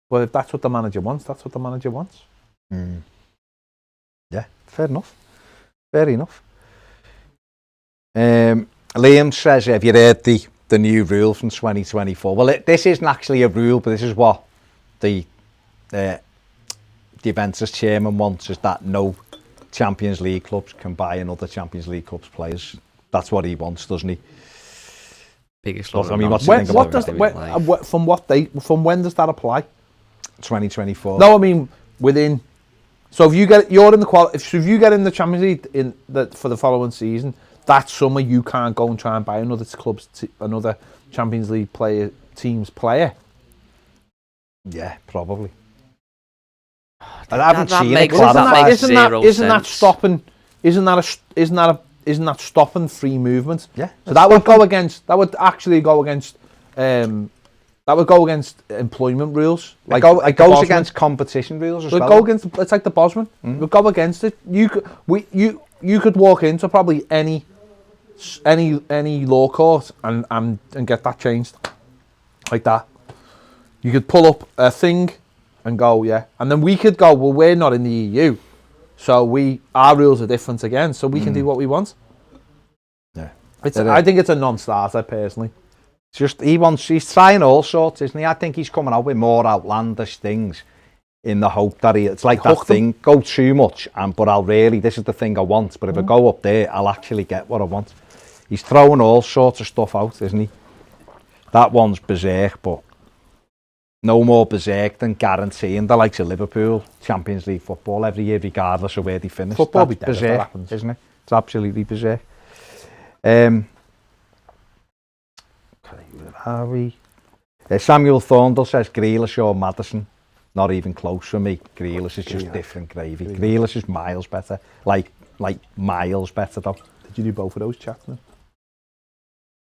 But if that's what the manager wants, that's what the manager wants. Yeah, fair enough. Liam says, have you heard the new rule from 2024? Well, this isn't actually a rule, but this is what the Juventus chairman wants, is that no Champions League clubs can buy another Champions League club's players. That's what he wants, doesn't he? Biggest I mean, what do you think about that? From when does that apply? 2024. No, I mean within. So if you get if you get in the Champions League for the following season, that summer you can't go and try and buy another Champions League team's player. Yeah, probably. I haven't seen it. Isn't that stopping free movement? Yeah. So that would actually go against That would go against employment rules. It goes against competition rules as well. Go against. It's like the Bosman. We'd go against it. You could walk into probably any law court and get that changed like that. You could pull up a thing and go, yeah, and then we could go, well, we're not in the EU, so our rules are different again, so we can do what we want. Yeah, I think it's a non-starter personally. Just he's trying all sorts, isn't he? I think he's coming out with more outlandish things in the hope that it's like that thing, go too much, but this is the thing I want, but if I go up there, I'll actually get what I want. He's throwing all sorts of stuff out, isn't he? That one's berserk, but no more berserk than guaranteeing the likes of Liverpool Champions League football every year, regardless of where they finish. Football That's be dead berserk, happens. Isn't it? It's absolutely berserk. Where are we? Samuel Thorndale says Grealish or Maddison. Not even close for me. Grealish is just different gravy. Grealish is miles better. Like miles better though. Did you do both of those chats now?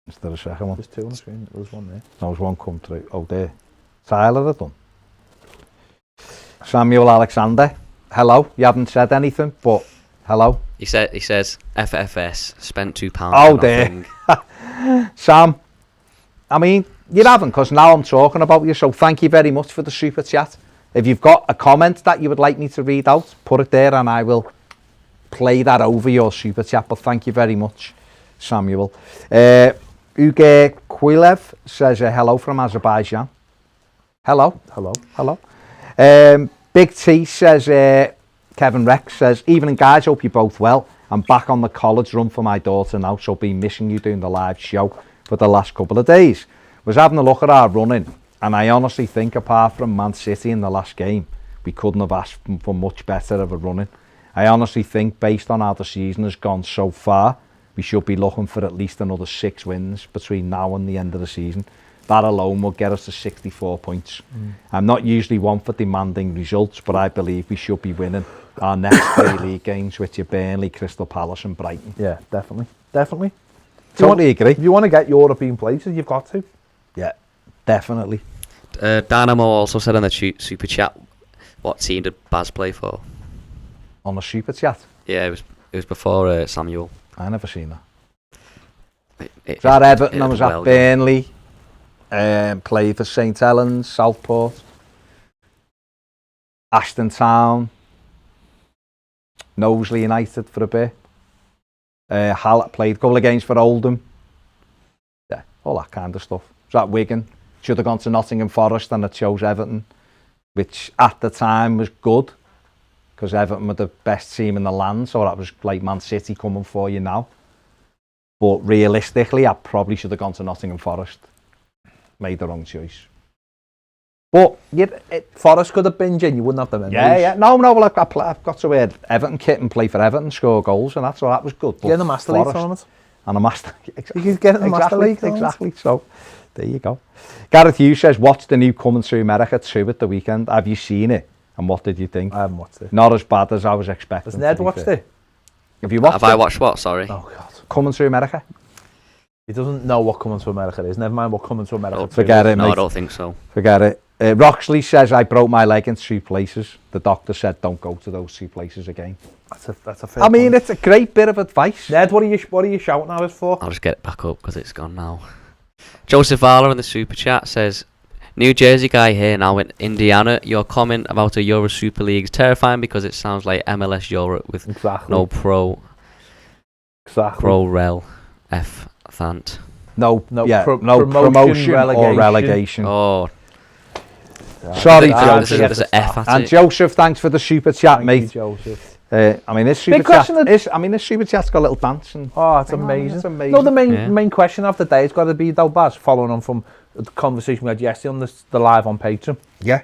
Is there a second one? There's two on the screen. There was one there. There was one come through. Oh, there. Tyler had done. Samuel Alexander. Hello. You haven't said anything, but hello. He says FFS spent £2. Oh, there. Sam. I mean, you haven't, because now I'm talking about you, so thank you very much for the super chat. If you've got a comment that you would like me to read out, put it there and I will play that over your super chat, but thank you very much, Samuel. Uge Quilev says hello from Azerbaijan. Hello. Big T says, Kevin Rex says, evening guys, hope you're both well. I'm back on the college run for my daughter now, so been missing you doing the live show for the last couple of days. Was having a look at our running, and I honestly think apart from Man City in the last game, we couldn't have asked for much better of a running. I honestly think based on how the season has gone so far, we should be looking for at least another 6 wins between now and the end of the season. That alone will get us to 64 points. I'm not usually one for demanding results, but I believe we should be winning our next 3 league games, which are Burnley, Crystal Palace and Brighton. Yeah, definitely. Totally agree. If you want to get European places, you've got to. Yeah, definitely. Dynamo also said on the super chat, what team did Baz play for? On the super chat? Yeah, it was before Samuel. I never seen that. I was at Everton, I was at Burnley, played for St Helens, Southport, Ashton Town, Knowsley United for a bit. Played a couple of games for Oldham. Yeah, all that kind of stuff. Was at Wigan. Should have gone to Nottingham Forest and I chose Everton, which at the time was good because Everton were the best team in the land, so that was like Man City coming for you now. But realistically, I probably should have gone to Nottingham Forest. Made the wrong choice. But Forest could have binged in, you wouldn't have the memories. Yeah. No, well, I've got to wear Everton kit and play for Everton, score goals, and so that was good. Yeah, the Master League tournament. And a Master You could get in the Master League. Exactly. So, there you go. Gareth Hughes says, watch the new Coming Through America 2 at the weekend. Have you seen it? And what did you think? I haven't watched it. Not as bad as I was expecting. Has Ned watched it? Have you watched it? Have I watched what, sorry? Oh, God. Coming Through America? He doesn't know what Coming to America is. Never mind what Coming to America is. Forget it, mate. No, I don't think so. Forget it. Roxley says, I broke my leg in 2 places. The doctor said, don't go to those 2 places again. That's a fair I mean, point. it's a great bit of advice. Ned, what are you shouting at us for? I'll just get it back up because it's gone now. Joseph Varla in the super chat says, New Jersey guy here now in Indiana. Your comment about a Euro Super League is terrifying because it sounds like MLS Europe with no pro rel F thant. No promotion relegation. or relegation. Oh. Sorry, There's Joseph. an F at And it. Joseph, thanks for the super chat, Thank mate. you, Joseph. I mean, this super chat's got a little dance. And Oh, it's amazing. It's amazing. No, the main question of the day has got to be, though, Baz, following on from the conversation we had yesterday on the live on Patreon. Yeah.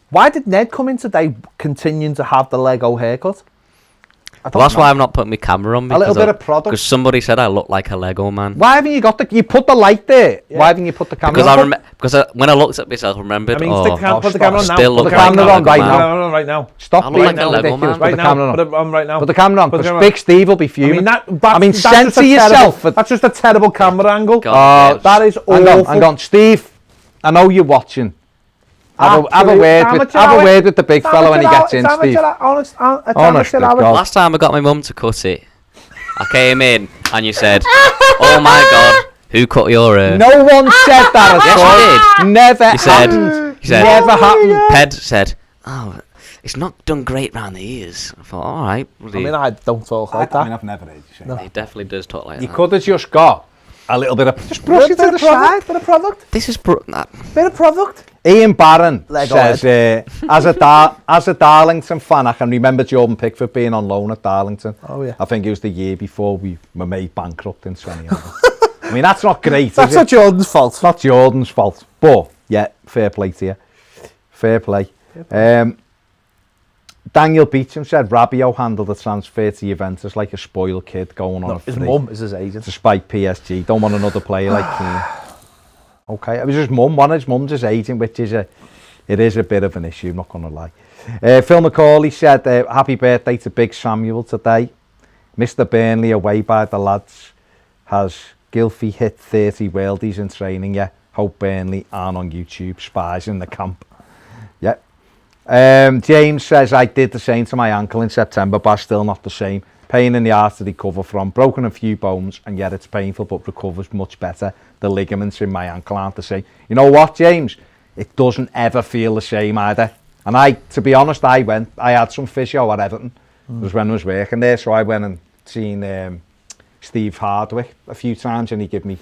Why did Ned come in today continuing to have the Lego haircut? Well, that's why I'm not putting my camera on. A little bit of product. Because somebody said I look like a Lego man. Why haven't you got you put the light there? Yeah. Why haven't you put the camera on? Because when I looked at myself, I remembered. I mean, put the camera on now. Still Put look the like camera a on Lego man. right now. Stop I look being like a Lego ridiculous. man. Put the camera on. Put it on right now. Put the camera on, because Big Steve will be fuming. I mean, censor yourself. That's just a terrible camera angle. God, That is awful. Hang on, Steve. I know you're watching. Have a word with the big fellow when he gets in, Steve. Honest to God. Last time I got my mum to cut it, I came in and you said, "Oh my God, who cut your hair?" No one said that at all. Yes, you did. Never You said, happened. you said, Never happened. Ped said, "Oh, it's not done great round the ears." I thought, all right. I mean, I don't talk like that. I've never heard you say No. He definitely does talk like You that. could have just got a little bit of... Just brush it to the side. Bit of product. This is Bit of product. Ian Barron Lego says, as a Darlington fan, I can remember Jordan Pickford being on loan at Darlington. Oh, yeah. I think it was the year before we were made bankrupt in 2011. I mean, that's not great, That's is not it? Jordan's fault. It's not Jordan's fault. But, yeah, fair play to you. Fair play. Daniel Beecham said Rabiot handled the transfer to Juventus like a spoiled kid going on a His free. mum is his agent. Despite PSG, don't want another player like Keane. Okay, it was his mum. One of his mum's his agent, which is it is a bit of an issue, not going to lie. Phil McCauley said, happy birthday to Big Samuel today. Mr. Burnley away by the lads. Has Gylfi hit 30 worldies in training yet? Hope Burnley aren't on YouTube. Spies in the camp. Yeah. James says, I did the same to my ankle in September, but still not the same. Pain in the arse to recover from. Broken a few bones, and yet it's painful, but recovers much better. The ligaments in my ankle aren't the same. You know what, James? It doesn't ever feel the same either. And to be honest, I had some physio at Everton. It was when I was working there, so I went and seen Steve Hardwick a few times, and he gave me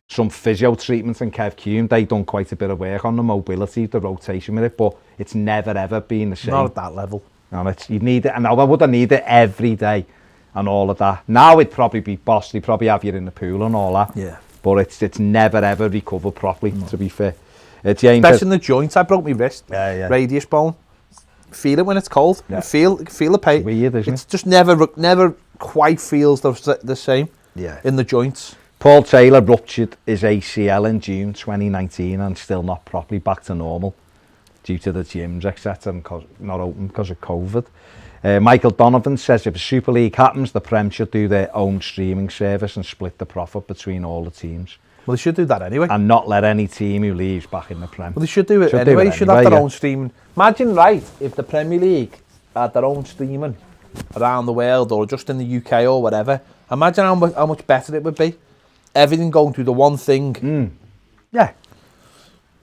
some physio treatment and Kev Kuhn. They done quite a bit of work on the mobility, the rotation with it, but it's never ever been the same. Not at that level. And you need it, and I would have needed it every day and all of that. Now it'd probably be boss, they'd probably have you in the pool and all that. Yeah. But it's never ever recovered properly, to be fair. James Especially in the joints. I broke my wrist. Yeah. Radius bone. Feel it when it's cold. Yeah. Feel the pain. Weird, isn't It's just never quite feels the same Yeah. in the joints. Paul Taylor ruptured his ACL in June 2019 and still not properly back to normal due to the gyms, etc., and not open because of COVID. Michael Donovan says if a Super League happens, the Prem should do their own streaming service and split the profit between all the teams. Well, they should do that anyway. And not let any team who leaves back in the Prem. Well, they should do it anyway. They should have their own streaming. Imagine, right, if the Premier League had their own streaming around the world or just in the UK or whatever. Imagine how much better it would be. Everything going through the one thing. Yeah.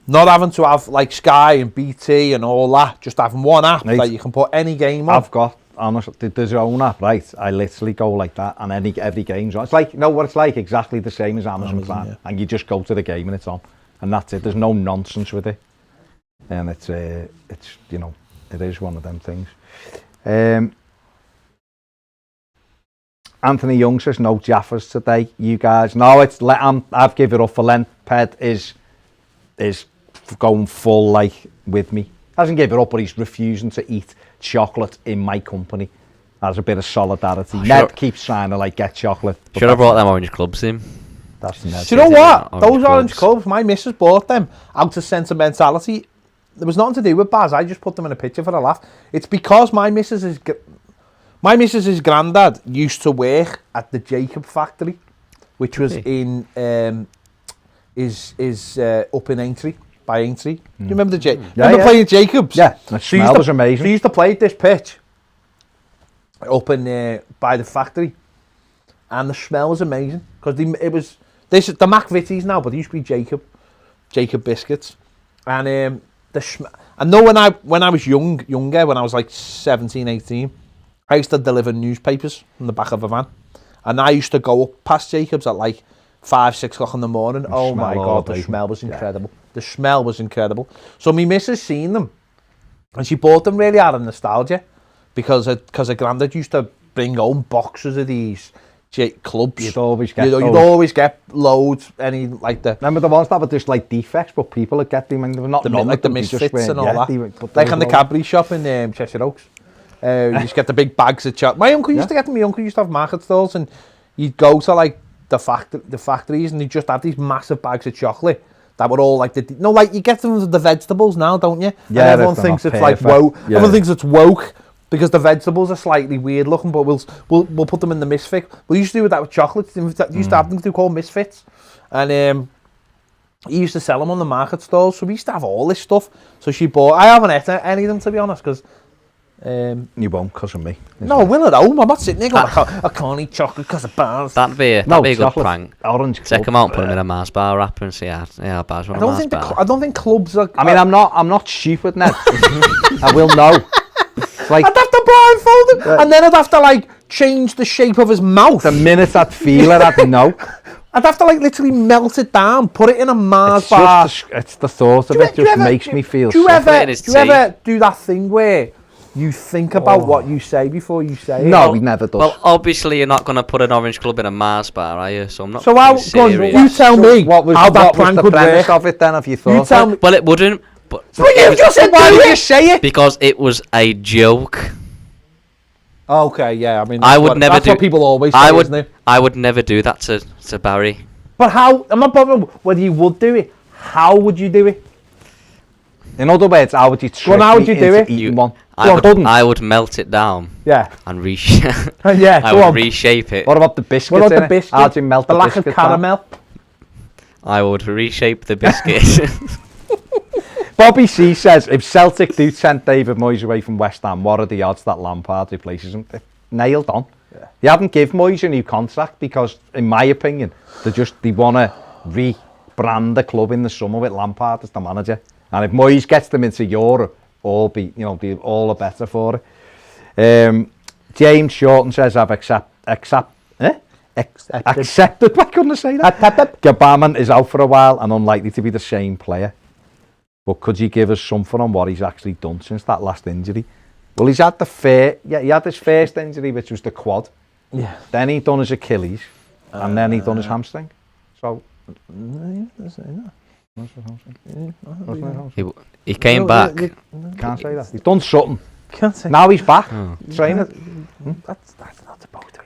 Not having to have like Sky and BT and all that. Just having one app that you can put any game on. I've got, honestly, there's your own app, right? I literally go like that and every game's on. It's like, you know what it's like? Exactly the same as Amazon Prime. Yeah. And you just go to the game and it's on. And that's it. There's no nonsense with it. And it's you know, it is one of them things. Anthony Young says, no Jaffers today, you guys. No, I've given it up for Lent. Ped is going full, like, with me. Hasn't given it up, but he's refusing to eat chocolate in my company. That's a bit of solidarity. Ned keeps trying to, like, get chocolate. Should have brought them orange clubs in. That's Ned. Do you know what? Those orange clubs, my missus bought them out of sentimentality. There was nothing to do with Baz. I just put them in a picture for a laugh. It's because my missus's granddad used to work at the Jacob factory, which was in up in Aintree, by Aintree. Do you remember the remember playing Jacobs? Yeah, the smell was amazing. They used to play at this pitch up in by the factory, and the smell was amazing because it was the McVitie's now, but they used to be Jacob biscuits, and I know when I was younger, when I was like 17, 18, I used to deliver newspapers from the back of a van, and I used to go up past Jacobs at like 5, 6 o'clock in the morning. Oh my God, the smell was incredible. Yeah. The smell was incredible. So my missus seen them, and she bought them really out of nostalgia, because her granddad used to bring home boxes of these clubs. You'd always get loads. Remember the ones that were just like defects, but people would get them, and they were not like the misfits and all that. Like in the Cadbury shop in Cheshire Oaks. You just get the big bags of chocolate. My uncle used to get them. My uncle used to have market stalls, and you'd go to like the factories, and they just had these massive bags of chocolate that were all like like you get them with the vegetables now, don't you? Yeah, and everyone thinks it's like woke. Yeah. Everyone thinks it's woke because the vegetables are slightly weird looking, but we'll put them in the misfit. We used to do that with chocolates. Used to have them called misfits, and he used to sell them on the market stalls, so we used to have all this stuff. So she bought, I haven't ate any of them, to be honest, because... you won't, because of me. No, I will at home. I'm not sitting there going, I can't eat chocolate because of bars. That'd be a good prank. Orange Take them out and put them in a Mars bar wrapper and see how bars run a Mars bar. I don't think clubs are... I mean, I'm not stupid, Ned. I will know. Like, I'd have to blindfold him, and then I'd have to, like, change the shape of his mouth. The minute I'd feel it, I'd know. I'd have to, like, literally melt it down, put it in a Mars bar. It's the thought of it just makes me feel sick. Do you ever do that thing where you think about what you say before you say it? No, we never do. Well, obviously you're not going to put an Orange Club in a Mars bar, are you? So I'm not. So how? Go on, you tell me how that prank would work. Of it then? Have you thought? You tell me. Well, it wouldn't. But you just said why did you say it? Because it was a joke. Okay, yeah. I mean, I would never that's do. What people always say, isn't it? I would never do that to Barry. But how? I'm not bothered whether you would do it. How would you do it? In other words, how would you trick how would you do it? One? I would melt it down. Yeah. And I would reshape it. What about the biscuits? What about the biscuit? How'd you melt the lack of caramel? I would reshape the biscuit. Bobby C says, if Celtic do tempt David Moyes away from West Ham, what are the odds that Lampard replaces him? They're nailed on. Yeah. You haven't given Moyes a new contract because, in my opinion, they want to rebrand the club in the summer with Lampard as the manager. And if Moyes gets them into Europe, be all the better for it. James Shorten says, I've accepted. Why couldn't I say that? Gabaman is out for a while and unlikely to be the same player. But could you give us something on what he's actually done since that last injury? Well, he's had he had his first injury, which was the quad. Yeah. Then he done his Achilles, and then he done his hamstring. So he came back. Can't say that. He's done something. Can't say. Now he's back. Training. That's not about to.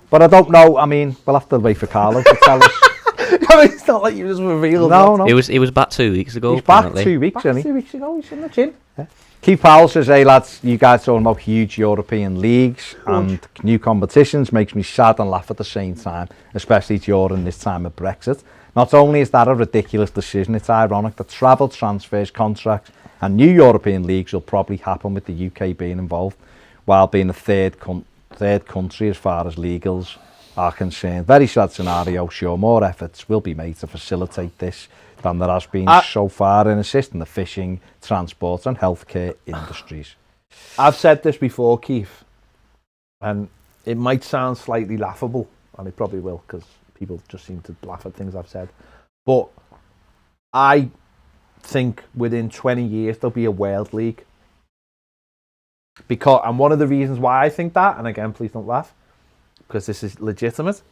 But I don't know. I mean, we'll have to wait for Carlo to tell us. I mean, it's not like you just revealed. No. He was back 2 weeks ago. He's apparently. Back 2 weeks, isn't he? 2 weeks ago, he's in the chin. Yeah. Keith Powell says, hey lads, you guys talking about huge European leagues and new competitions makes me sad and laugh at the same time, especially during this time of Brexit. Not only is that a ridiculous decision, it's ironic that travel, transfers, contracts and new European leagues will probably happen with the UK being involved, while being a third country as far as legals are concerned. Very sad scenario. Sure, more efforts will be made to facilitate this than there has been so far in assisting the fishing, transport and healthcare industries. I've said this before, Keith, and it might sound slightly laughable, and it probably will, because people just seem to laugh at things I've said. But I think within 20 years there'll be a World League. And one of the reasons why I think that, and again, please don't laugh, because this is legitimate,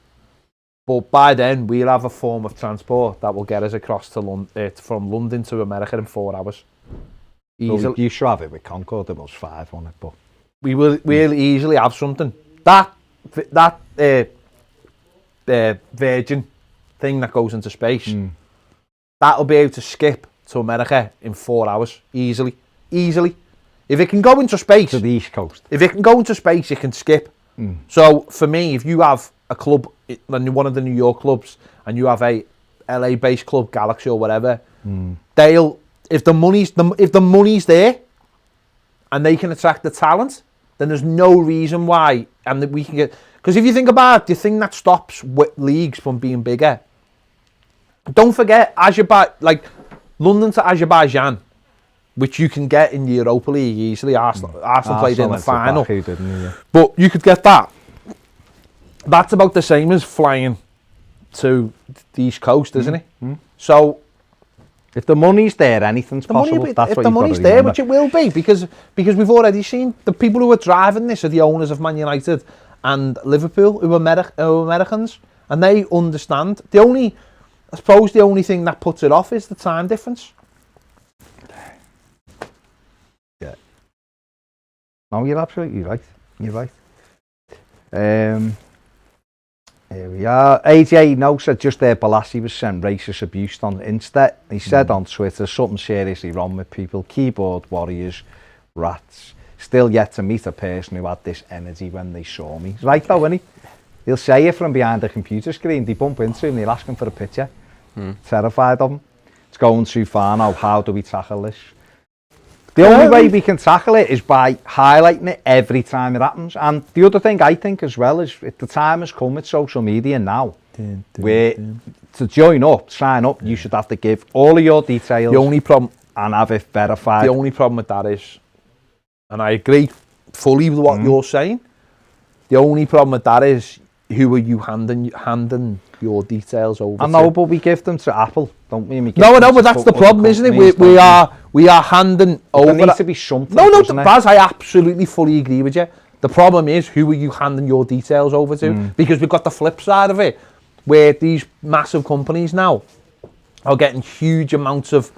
but by then we'll have a form of transport that will get us across to from London to America in 4 hours. Easily. You should have it with Concorde, there was 5 on it, but we'll easily have something. That Virgin thing that goes into space, that'll be able to skip to America in 4 hours easily. If it can go into space to the East Coast, if it can go into space, it can skip. So for me, if you have a club, one of the New York clubs, and you have a LA-based club, Galaxy or whatever, if the money's there, and they can attract the talent, then there's no reason why, and that we can get. Because if you think about it, the thing that stops leagues from being bigger, don't forget like London to Azerbaijan, which you can get in the Europa League easily. Arsenal played in the final. But you could get that. That's about the same as flying to the East Coast, isn't it? So, if the money's there, anything's possible. If the money's there, which it will be, because we've already seen the people who are driving this are the owners of Man United and Liverpool, who are Americans, and they understand. I suppose the only thing that puts it off is the time difference. Yeah. No, you're absolutely right. You're right. Here we are. AJ No said just there Balassi was sent racist abuse on Insta. He said on Twitter something seriously wrong with people. Keyboard warriors, rats. Still yet to meet a person who had this energy when they saw me. He's right though, isn't he? He'll say it from behind the computer screen. They bump into him, they'll ask him for a picture. Terrified of him. it's going too far now. How do we tackle this? The only way we can tackle it is by highlighting it every time it happens. And the other thing I think as well is the time has come with social media now, where to join up, sign up, you should have to give all of your details. The only problem, and have it verified. The only problem with that is, and I agree fully with what you're saying, the only problem with that is, who are you handing your details over to? I know, but we give them to Apple, don't we? No, but that's the problem, isn't it? We are handing over. There needs to be something. No, Baz, I absolutely fully agree with you. The problem is, who are you handing your details over to? Because we've got the flip side of it, where these massive companies now are getting huge amounts of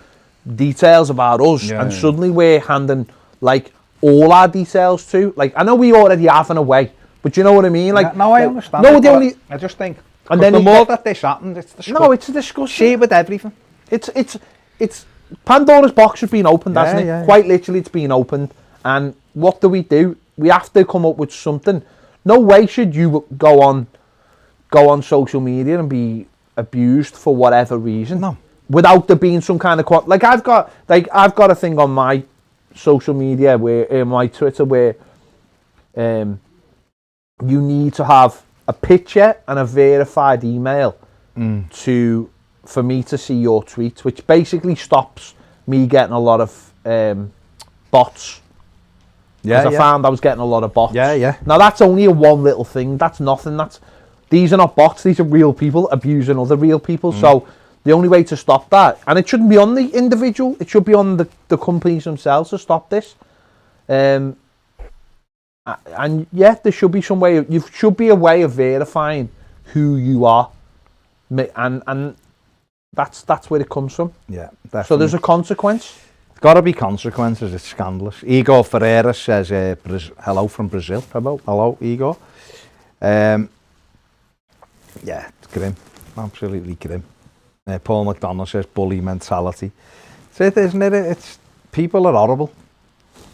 details about us, and suddenly we're handing like all our details to. Like, I know we already have in a way, but you know what I mean? Like, no, I understand. No, I just think, and then the more that this happens, it's disgusting. No, it's a discussion. Share with everything. It's Pandora's box has been opened, hasn't it? Yeah. Quite literally, it's been opened. And what do? We have to come up with something. No way should you go on social media and be abused for whatever reason. No. Without there being some kind of I've got a thing on my social media where my Twitter where you need to have a picture and a verified email for me to see your tweets, which basically stops me getting a lot of bots. I found I was getting a lot of bots. Yeah. Now that's only one little thing. That's nothing. These are not bots. These are real people abusing other real people. So the only way to stop that, and it shouldn't be on the individual, it should be on the companies themselves to stop this. And there should be some way. You should be a way of verifying who you are, and that's where it comes from. Yeah, definitely. So there's a consequence. There's got to be consequences. It's scandalous. Igor Ferreira says, hello from Brazil. Hello, Igor. Yeah, it's grim. Absolutely grim. Paul McDonald says, bully mentality. It's it, isn't it? It's, people are horrible.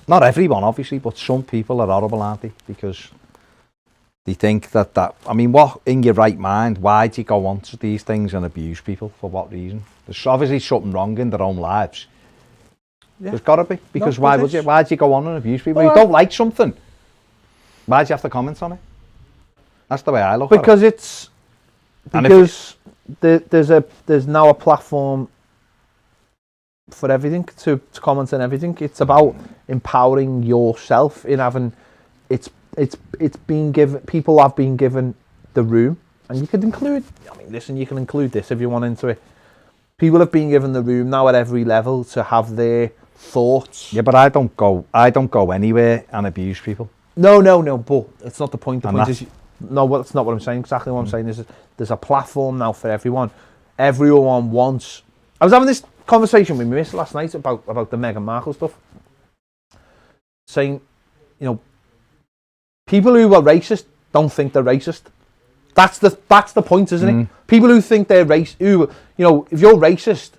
Not everyone, obviously, but some people are horrible, aren't they? Because they think that I mean, what, in your right mind, why do you go on to these things and abuse people? For what reason? There's obviously something wrong in their own lives. Yeah. There's got to be. Because why do you go on and abuse people? Well, you don't like something. Why do you have to comment on it? That's the way I look at it. Because there's now a platform for everything, to comment on everything. It's about empowering yourself in having it's been given, people have been given the room, and you could include, I mean, listen, you can include this if you want into it. People have been given the room now at every level to have their thoughts. Yeah, but I don't go anywhere and abuse people. No, but it's not the point. The point is, that's not what I'm saying. Exactly what I'm saying is there's a platform now for everyone. Everyone wants. I was having this conversation with my miss last night about the Meghan Markle stuff, saying, you know, people who are racist don't think they're racist. That's the point, isn't it? People who think they're racist, you know, if you're racist,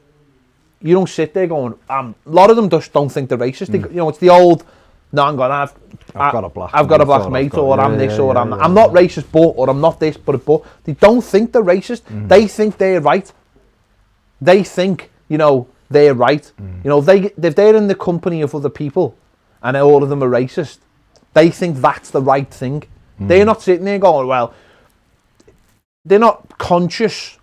you don't sit there going, a lot of them just don't think they're racist. They, you know, it's the old, no, I've got a black mate, or I'm this, or I'm that. I'm not racist, or I'm not this, but they don't think they're racist. They think they're right. They think, you know, they're right. You know, if they're in the company of other people and all of them are racist, they think that's the right thing. They're not sitting there going, well, they're not conscious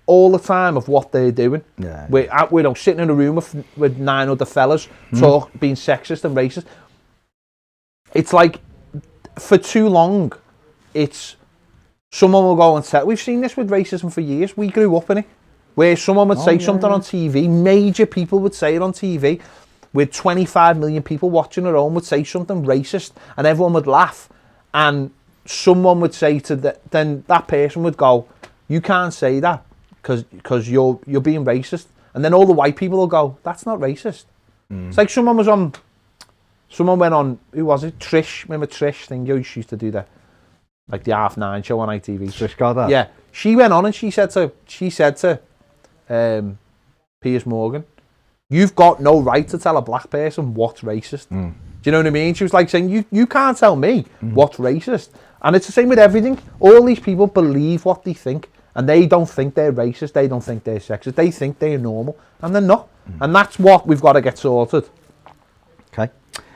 all the time of what they're doing. Yeah. We're sitting in a room with 9 other fellas being sexist and racist. It's like, for too long, it's someone will go and say, we've seen this with racism for years. We grew up in it, where someone would say something on TV, major people would say it on TV, with 25 million people watching at home would say something racist, and everyone would laugh, and someone would say then that person would go, you can't say that because you're being racist, and then all the white people will go, that's not racist. It's like someone went on, who was it? Trish, remember Trish thing? She used to do that, like the 9:30 show on ITV. Trish got that. Yeah, she went on and she said to Piers Morgan, you've got no right to tell a black person what's racist. Do you know what I mean? She was like saying, you can't tell me what's racist. And it's the same with everything. All these people believe what they think, And they don't think they're racist, they don't think they're sexist, they think they're normal, and they're not. And that's what we've got to get sorted. Okay.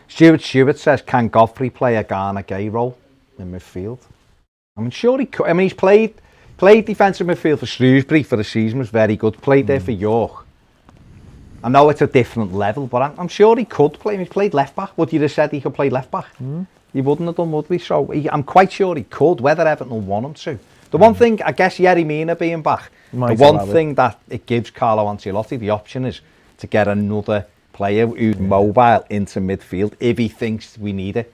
Stuart says, can Godfrey play a Ghana Gay role in midfield? I mean, sure he could. I mean, he's played defensive midfield for Shrewsbury for the season, was very good. Played there for York. I know it's a different level, but I'm sure he could play. He's played left back. Would you have said he could play left back? He wouldn't have done, would we? So I'm quite sure he could, whether Everton will want him to. The one thing, I guess, Yerry Mina being back, the one thing that it gives Carlo Ancelotti the option is to get another player who's mobile into midfield if he thinks we need it.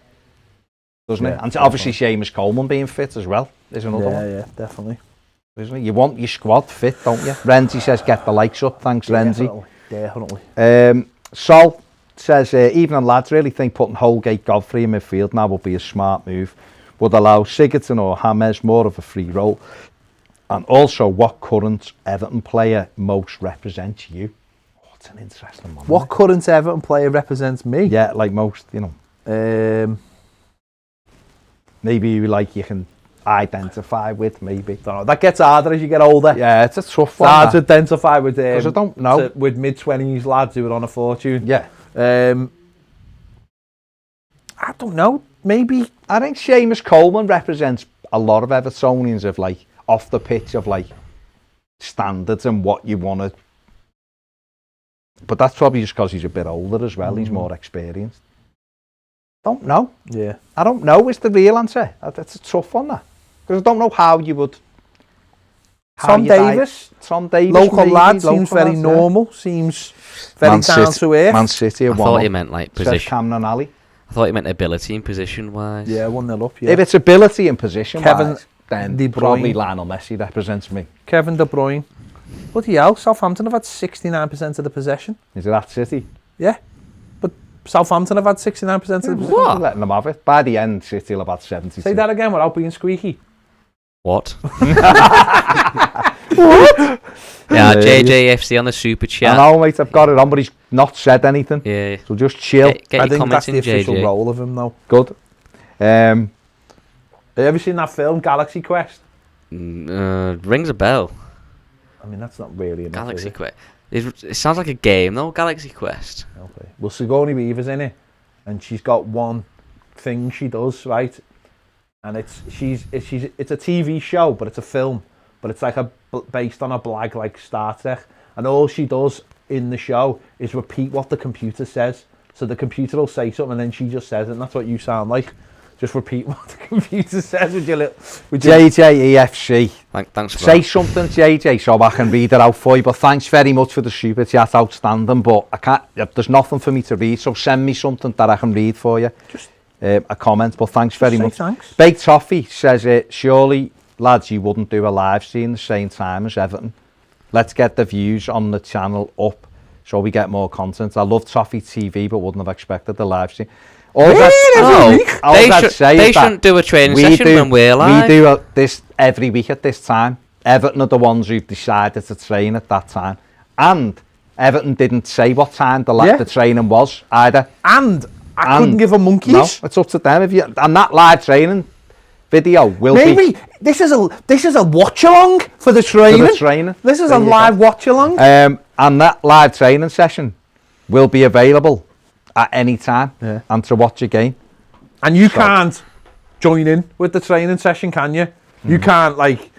Doesn't it? And obviously Seamus Coleman being fit as well is another one. Yeah, definitely. Isn't it? You want your squad fit, don't you? Renzi says, get the likes up. Thanks, Renzi. Definitely. Sol says, even the lads really think putting Holgate Godfrey in midfield now would be a smart move. Would allow Sigurdsson or James more of a free role. And also, what current Everton player most represents you? Oh, it's an interesting one. What current Everton player represents me? Yeah, like most, you know. Maybe you can identify with, maybe. Don't know. That gets harder as you get older. Yeah, it's a tough one. It's hard to identify with I don't know. With mid-20s lads who are on a fortune. Yeah. I don't know. Maybe. I think Seamus Coleman represents a lot of Evertonians of like off the pitch of like standards and what you want to. But that's probably just because he's a bit older as well. He's more experienced. Don't know. Yeah. I don't know is the real answer. That's a tough one, that. Because I don't know how you would... Tom Davis. Local maybe, lad, seems very normal. Seems very down to earth. Man City. I thought he meant like position. Camden Alley. I thought he meant ability and position-wise. Yeah, 1-0 up, yeah. If it's ability and position-wise, Kevin then probably Lionel Messi represents me. Kevin De Bruyne. Bloody hell, Southampton have had 69% of the possession. Is it that City? Yeah. But Southampton have had 69% of the possession. What? Letting them have it. By the end, City will have had 72. Say that again without being squeaky. What? What? Yeah, JJFC on the super chat. I know, mate, I've got it on, but he's not said anything. Yeah. So just chill. Get I think that's the official JJ. role of him, though. Good. Have you ever seen that film, Galaxy Quest? Rings a bell. I mean, that's not really enough, Galaxy Quest. It sounds like a game, though. Galaxy Quest. Okay. Well, Sigourney Weaver's in it, and she's got one thing she does, right? And it's a TV show, but it's a film, but it's like based on a blag like Star Trek, and all she does in the show is repeat what the computer says. So the computer will say something, and then she just says it, and that's what you sound like. Just repeat what the computer says with your little... JJEFC. Thanks for Say that. something, JJ, so I can read it out for you. But thanks very much for the super chat, outstanding. But I can't. There's nothing for me to read, so send me something that I can read for you. Just a comment. But thanks very much. Thanks. Baked Toffee says, surely, lads, you wouldn't do a live stream the same time as Everton. Let's get the views on the channel up so we get more content. I love Toffee TV, but wouldn't have expected the live stream. They shouldn't do a training session when we're live. We do this every week at this time. Everton are the ones who've decided to train at that time. And Everton didn't say what time the training was either. And I couldn't give a monkeys. No, it's up to them. And that live training video will be... This is a watch-along for the training. This is a live watch-along. And that live training session will be available at any time and to watch a game. And you can't join in with the training session, can you? You can't, like,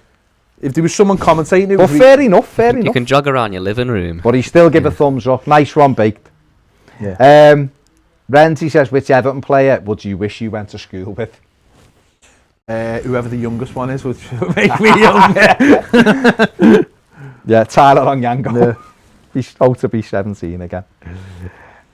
if there was someone commentating it... Well, fair enough. You can jog around your living room. But he still give a thumbs up. Nice one, Baked. Yeah. Renzi says, which Everton player would you wish you went to school with? Whoever the youngest one is, which would make me younger. Yeah, Tyler Onyango. Yeah. He's to be 17 again.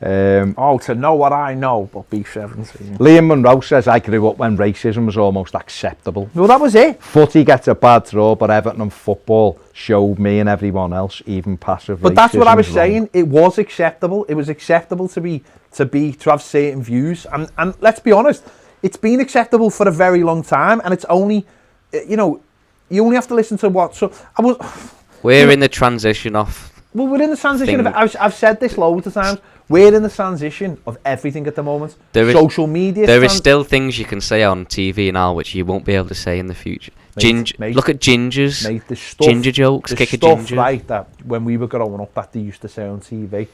To know what I know, but be 17. Liam Monroe says, I grew up when racism was almost acceptable. Well, that was it. Footy gets a bad draw, but Everton and football showed me and everyone else, even passive racism. But that's what I was saying. It was acceptable. It was acceptable to have certain views. And let's be honest, it's been acceptable for a very long time. And it's only, you only have to listen to what. So we're in the transition off Well, we're in the transition thing. I've said this loads of times. We're in the transition of everything at the moment. Social media. There is still things you can say on TV now which you won't be able to say in the future. Mate, look at gingers. Mate, the stuff, ginger jokes. the Kick a stuff ginger. right that when we were growing up that they used to say on TV,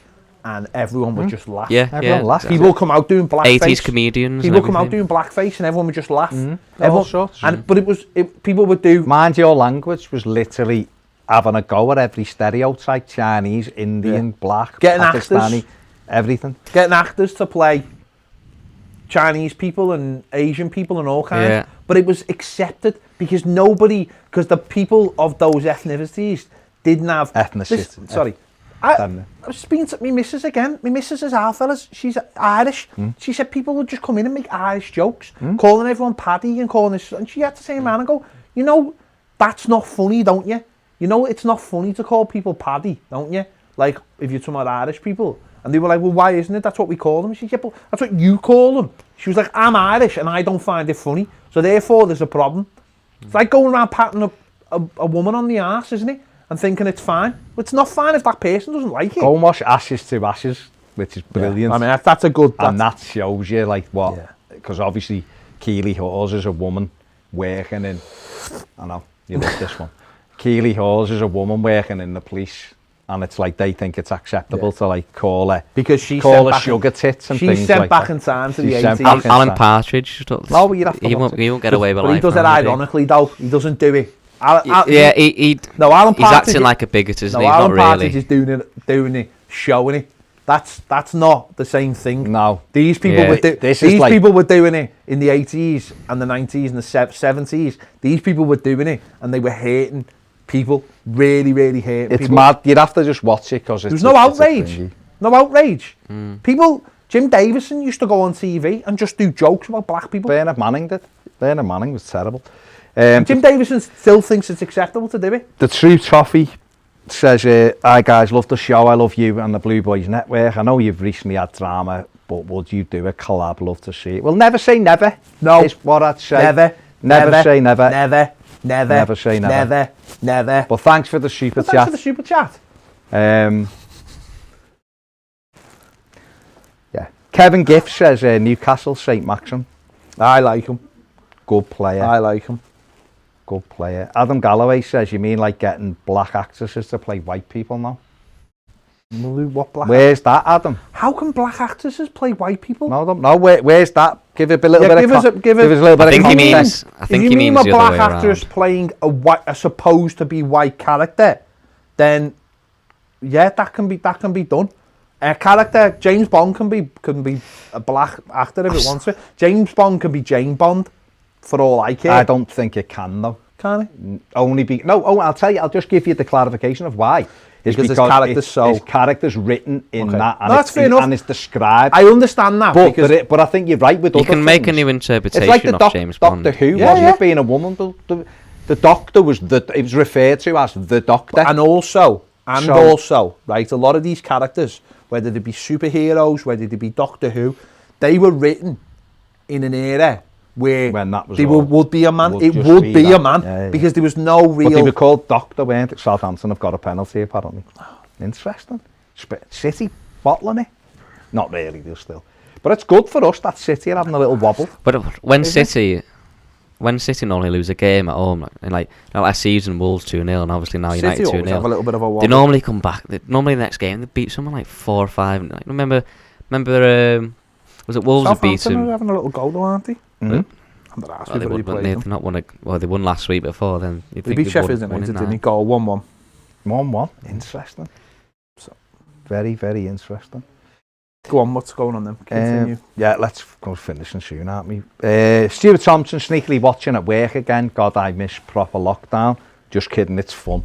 and everyone would just laugh. Yeah, Everyone laughed. exactly. People come out doing blackface. 80s comedians. People and come out everything. doing blackface, and everyone would just laugh. All sorts. But people would do. Mind your language was literally having a go at every stereotype: Chinese, Indian, black, Getting Pakistani, actors. everything. Getting actors to play Chinese people and Asian people and all kinds. Yeah. But it was accepted because because the people of those ethnicities didn't have... Ethnicity. Sorry. I was speaking to my missus again. My missus is our fellas. She's Irish. She said people would just come in and make Irish jokes, calling everyone Paddy and calling this... And she had to say man and go, you know, that's not funny, don't you? You know, it's not funny to call people Paddy, don't you? Like, if you're talking about Irish people. And they were like, well, why isn't it? That's what we call them. She said, yeah, but that's what you call them. She was like, I'm Irish and I don't find it funny. So therefore, there's a problem. It's like going around patting a woman on the arse, isn't it? And thinking it's fine. But it's not fine if that person doesn't like it. Go and watch Ashes to Ashes, which is brilliant. Yeah. I mean, that's a good... And that shows you, like, what... Yeah. Because obviously, Keely Hawes is a woman working in... I know, you love this one. Keely Hawes is a woman working in the police. And it's like they think it's acceptable to like call her because she call her sugar tits and things like that. She's sent back in time to the 80s. Alan Partridge. No, you'd have to he won't get away with life. But he does it ironically though. He doesn't do it. Alan Partridge, he's acting like a bigot, isn't he? Alan Not Partridge really. is doing it, showing it. That's not the same thing. No. These people people were doing it in the 80s and the 90s and the 70s. These people were doing it and they were hating people, really hating it's people. mad. You'd have to just watch it because there's no outrage. No outrage. People, Jim Davison used to go on TV and just do jokes about black people. Bernard Manning did. Bernard Manning was terrible. Jim Davison still thinks it's acceptable to do it. The true Toffee says, hi guys, love the show, I love you and the Blue Boys Network. I know you've recently had drama, but would you do a collab? Love to see it. Well, never say never. No. Is what I'd say. Never say never. Never say never. Never. But thanks for the super chat. Thanks for the super chat. Yeah. Kevin Gift says Newcastle, St. Maxim. I like him. Good player. I like him. Good player. Adam Galloway says, you mean like getting black actresses to play white people now? What black? Where's that, Adam? How can black actresses play white people? No. Where's that? Give it a little bit of context. Give us a little bit of context. I think he means a the black other way actress around. playing a supposed to be white character, then yeah, that can be done. A character, James Bond can be a black actor if it wants to. James Bond can be Jane Bond, for all I care. I don't think it can though. Can it? I'll tell you. I'll just give you the clarification of why. Because his character's written in that, and that's fair enough. And it's described. I understand that, but I think you're right with you other can make things. a new interpretation it's like the of James Bond. Doctor Who, wasn't it, being a woman? The Doctor it was referred to as the Doctor. And also, right, a lot of these characters, whether they be superheroes, whether they be Doctor Who, they were written in an era where when that was they would be a man. It would be a man because there was no real... But they were called Doctor, weren't it? Southampton have got a penalty, apparently. Interesting. City bottling it. Not really, they're still. But it's good for us that City are having a little wobble. But when City normally lose a game at home, and like last season Wolves 2-0, and obviously now United 2-0, have a little bit of a wobble. They normally come back. Normally the next game they beat someone like 4 or 5. Like, remember, was it Wolves that beat Southampton are having a little goal though, aren't they? They've not won. They won last week before. Then they beat Sheffield United, didn't they? Goal 1-1. 1-1. Interesting. So very, very interesting. Go on, what's going on then? Continue. Yeah, let's go finishing soon, aren't we? Stuart Thompson sneakily watching at work again. God, I miss proper lockdown. Just kidding, it's fun.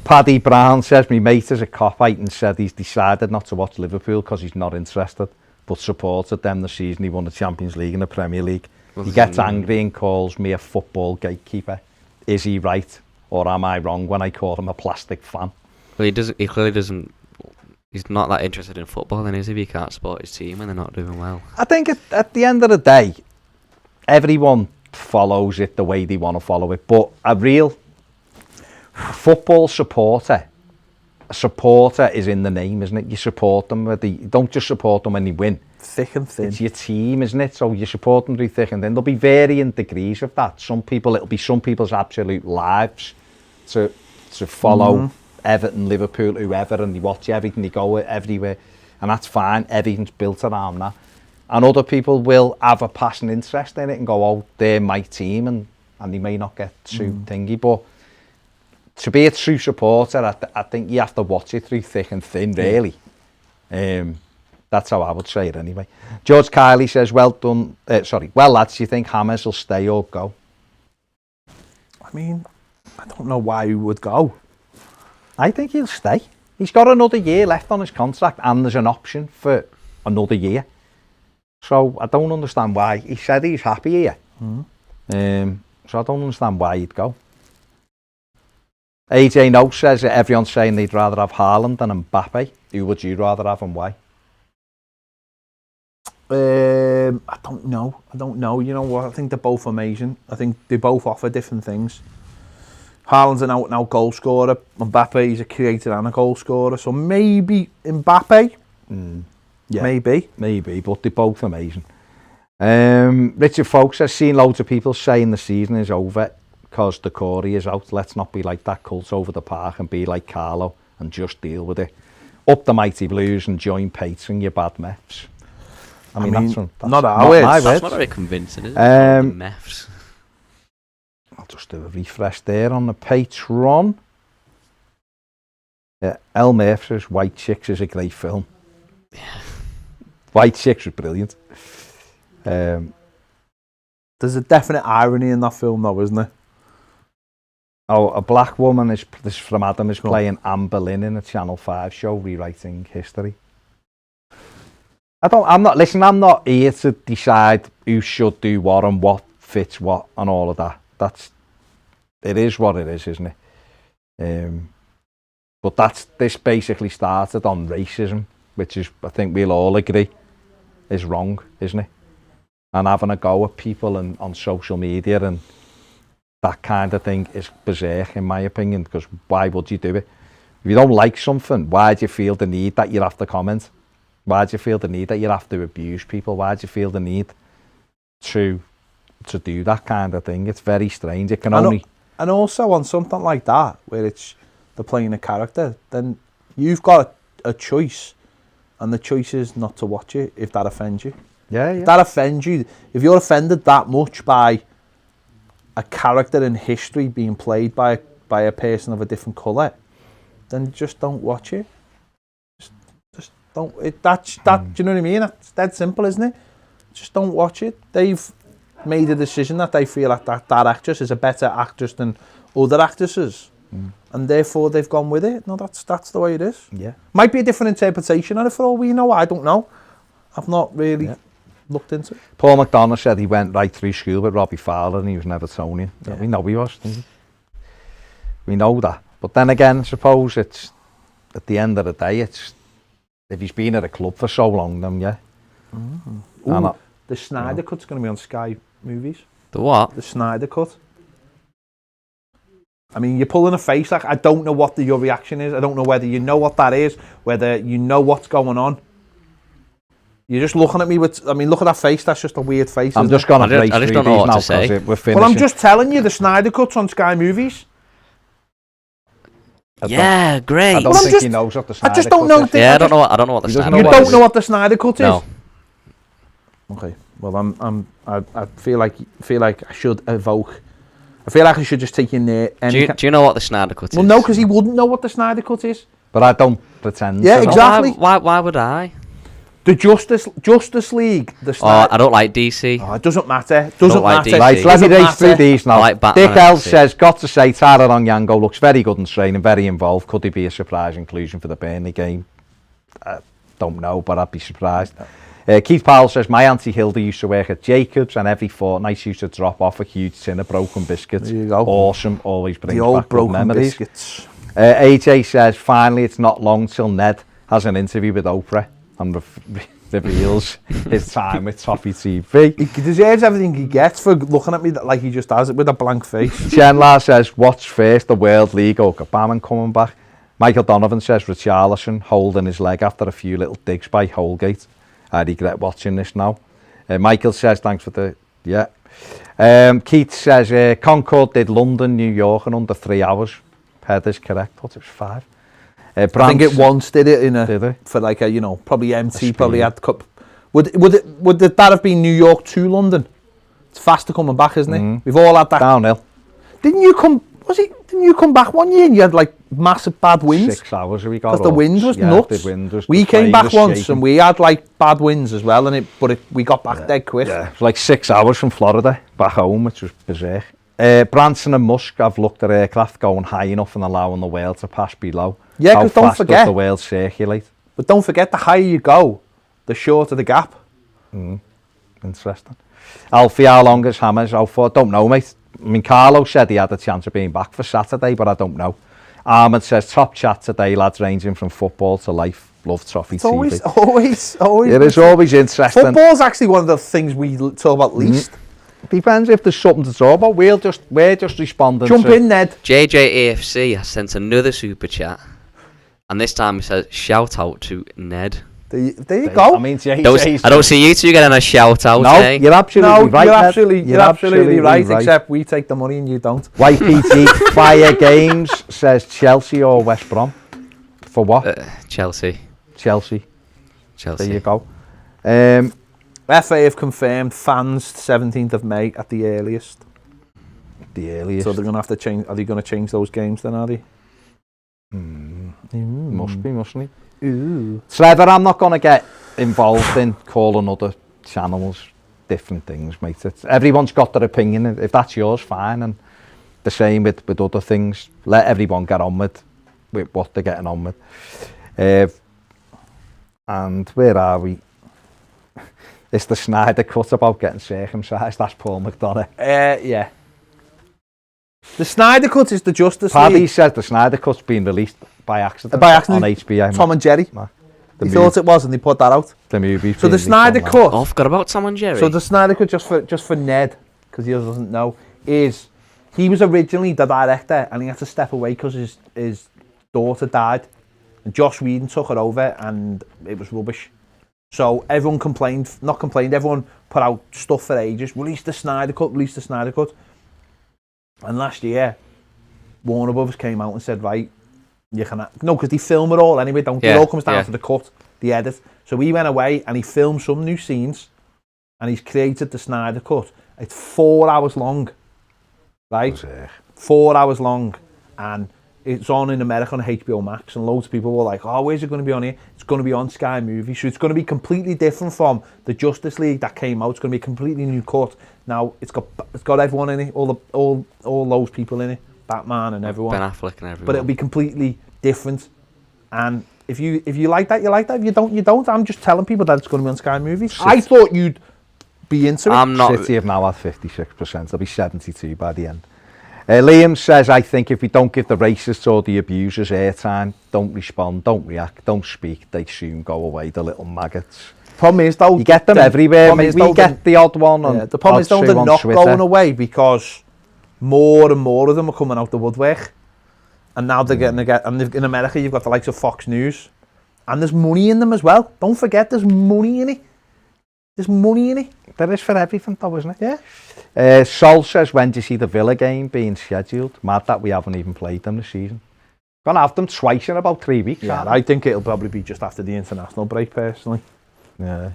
Paddy Brown says, my mate is a cop-out and said he's decided not to watch Liverpool because he's not interested, but supported them the season he won the Champions League and the Premier League. He gets angry and calls me a football gatekeeper. Is he right? Or am I wrong when I call him a plastic fan? Well, he clearly doesn't. He's not that interested in football, then, is he? If he can't support his team and they're not doing well. I think at the end of the day, everyone follows it the way they want to follow it. But a real football supporter a supporter is in the name, isn't it? You support them. You don't just support them when they win. Thick and thin. It's your team, isn't it? So you support them through thick and thin. There'll be varying degrees of that. It'll be some people's absolute lives to follow Everton, Liverpool, whoever, and they watch everything, they go everywhere, and that's fine. Everything's built around that. And other people will have a passion interest in it and go, oh, they're my team, and they may not get too thingy. But to be a true supporter, I think you have to watch it through thick and thin, really. That's how I would say it anyway. George Kiley says, well done. Well, lads, do you think Hammers will stay or go? I mean, I don't know why he would go. I think he'll stay. He's got another year left on his contract, and there's an option for another year. So I don't understand why. He said he's happy here. So I don't understand why he'd go. AJ No says that everyone's saying they'd rather have Haaland than Mbappe. Who would you rather have and why? I don't know. You know what? I think they're both amazing. I think they both offer different things. Haaland's an out-and-out goal scorer. Mbappe is a creator and a goal scorer. So maybe Mbappe. Yeah, maybe, but they're both amazing. Richard Folk says, seen loads of people saying the season is over because the Corey is out. Let's not be like that cult over the park and be like Carlo and just deal with it. Up the mighty Blues and join Pates and your bad Mets. I mean that's not our words. That's not very convincing, is it? The Mets. I'll just do a refresh there on the Patreon. Yeah, El Murph says White Chicks is a great film. Yeah. White Chicks was brilliant. There's a definite irony in that film though, isn't there? Oh, a black woman this is from Adam is playing Anne Boleyn in a Channel 5 show rewriting history. I'm not here to decide who should do what and what fits what and all of that. It is what it is, isn't it? But this basically started on racism, which is, I think we'll all agree, is wrong, isn't it? And having a go at people and on social media and that kind of thing is berserk, in my opinion, because why would you do it? If you don't like something, why do you feel the need that you have to comment? Why do you feel the need that you have to abuse people? Why do you feel the need to do that kind of thing? It's very strange. It can only... And also on something like that, where they're playing a character, then you've got a choice, and the choice is not to watch it if that offends you. Yeah. If that offends you, if you're offended that much by a character in history being played by a person of a different colour, then just don't watch it. Just don't. Do you know what I mean? That's dead simple, isn't it? Just don't watch it. They've made a decision that they feel like that actress is a better actress than other actresses, and therefore they've gone with it. No, that's the way it is. Yeah. Might be a different interpretation of it for all we know. I don't know. I've not really looked into it. Paul McDonough said he went right through school with Robbie Fowler and he was an Evertonian. Yeah. We know he was. We know that. But then again, I suppose it's, at the end of the day, it's, if he's been at a club for so long, then yeah. Ooh, the Snyder Cut's going to be on Sky Movies. The what? The Snyder Cut. I mean, you're pulling a face like, I don't know what your reaction is. I don't know whether you know what that is, whether you know what's going on. You're just looking at me with, look at that face. That's just a weird face. I'm just going to race through don't know what now to say. We're finishing. Well, I'm just telling you, the Snyder Cut's on Sky Movies. Yeah, great. I don't think he knows what the Snyder Cut is. I don't know what the Snyder Cut is. You don't know what the Snyder Cut is? No. Okay. Well, I feel like I should evoke. I feel like I should just take in there. Do you know what the Snyder Cut is? Well, no, because he wouldn't know what the Snyder Cut is. But I don't pretend. Yeah, to know. exactly. Why would I? The Justice League. The I don't like DC. Oh, it doesn't matter. Doesn't like matter. DC. Right, let me race through these now. I like Batman Dick L DC. says, got to say, Tara Onyango looks very good and straining, very involved. Could he be a surprise inclusion for the Burnley game? Don't know, but I'd be surprised. Keith Powell says, my Auntie Hilda used to work at Jacobs and every fortnight she used to drop off a huge tin of broken biscuits. There you go. Awesome, always brings The old back good broken memories. biscuits. AJ says, finally it's not long till Ned has an interview with Oprah and reveals his time with Toffee TV. He deserves everything he gets for looking at me like he just has it with a blank face. Chenla says, what's first, the World League or Gabamon coming back? Michael Donovan says Richarlison holding his leg after a few little digs by Holgate. I regret watching this now. Michael says, thanks for the... Yeah. Keith says, Concord did London, New York in under 3 hours. Head is correct. What, it was 5? I think it once did it for like a, you know, probably empty, probably had cup. Would that have been New York to London? It's faster coming back, isn't it? We've all had that. Downhill. Didn't you come back one year and you had like massive bad winds? 6 hours we got. Because the wind was nuts. We came back once and we had like bad winds as well, and we got back dead quick. Yeah, it was like 6 hours from Florida back home, which was berserk. Branson and Musk have looked at aircraft going high enough and allowing the whale to pass below. Yeah, because don't forget, does the whale circulate? But don't forget, the higher you go, the shorter the gap. Interesting. Alfie, how long is Hammers out for? Don't know, mate. I mean, Carlo said he had a chance of being back for Saturday, but I don't know. Ahmed says, top chat today, lads, ranging from football to life. Love Toffee TV. It's always. It is always interesting. Football's actually one of the things we talk about least. Depends if there's something to talk about. We're just responding. Jump in, Ned. JJAFC has sent another super chat, and this time he says, shout out to Ned. There you go. I mean, I don't see you two getting a shout out. No, you're absolutely right. You're absolutely right. Except we take the money and you don't. YPT Fire Games says Chelsea or West Brom. For what? Chelsea. There you go. FA have confirmed fans 17th of May at the earliest. So they're going to have to change. Are they going to change those games then? Are they? Must be, mustn't he? Ooh. Trevor, I'm not going to get involved in calling other channels different things, mate. Everyone's got their opinion. If that's yours, fine. And the same with other things. Let everyone get on with what they're getting on with. And where are we? It's the Snyder cut about getting circumcised. That's Paul McDonough. Yeah. The Snyder cut is the Justice Paddy League. said the Snyder cut's been released by accident on HBO. Tom and Jerry. They thought it was and they put that out. The movie. So the Snyder cut. Oh, I forgot about Tom and Jerry. So the Snyder cut, just for Ned, because he doesn't know, is he was originally the director and he had to step away because his daughter died. And Joss Whedon took it over and it was rubbish. So everyone everyone put out stuff for ages. Release the Snyder cut. And last year, Warner Brothers came out and said, right, you can... No, because they film it all anyway, don't they? It all comes down to the cut, the edit. So he went away and he filmed some new scenes and he's created the Snyder cut. It's 4 hours long, right? 4 hours long. And it's on in America on HBO Max and loads of people were like, oh, where's it going to be on here? It's going to be on Sky Movies. So it's going to be completely different from the Justice League that came out. It's going to be a completely new cut. Now, it's got everyone in it, all those people in it, Batman and everyone. Ben Affleck and everyone. But it'll be completely different. And if you like that, you like that. If you don't, you don't. I'm just telling people that it's going to be on Sky Movies. I thought you'd be into it. I'm not. City have now had 56%. They'll be 72 by the end. Liam says, I think if we don't give the racists or the abusers airtime, don't respond, don't react, don't speak, they soon go away, the little maggots. Problem is, though, you get them everywhere, mate. We get the odd one on the problem is, though, they're not going away because more and more of them are coming out the woodwork. And now they're getting and in America, you've got the likes of Fox News. And there's money in them as well. Don't forget, there's money in it. There's money in it. There is for everything, though, isn't it? Yeah. Sol says, when do you see the Villa game being scheduled? Mad that we haven't even played them this season. Gonna have them twice in about 3 weeks. Yeah, I think it'll probably be just after the international break, personally. Yeah.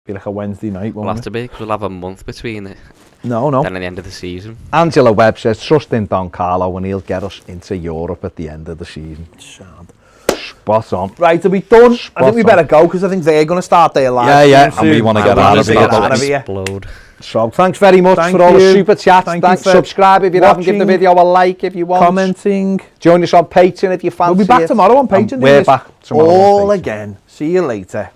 Be like a Wednesday night, won't We'll have to be, because we'll have a month between it. No. Then at the end of the season. Angela Webb says, trust in Don Carlo and he'll get us into Europe at the end of the season. Sad. Spot on. Right, are we done? I think we better go, because I think they're going to start their live. Yeah, and we want to get out of here. Explode. So, thanks very much for all the super chats. Thanks. Subscribe if you haven't. Give the video a like if you want. Commenting. Join us on Patreon if you fancy. We'll be back tomorrow on Patreon. We're back tomorrow. All again. See you later.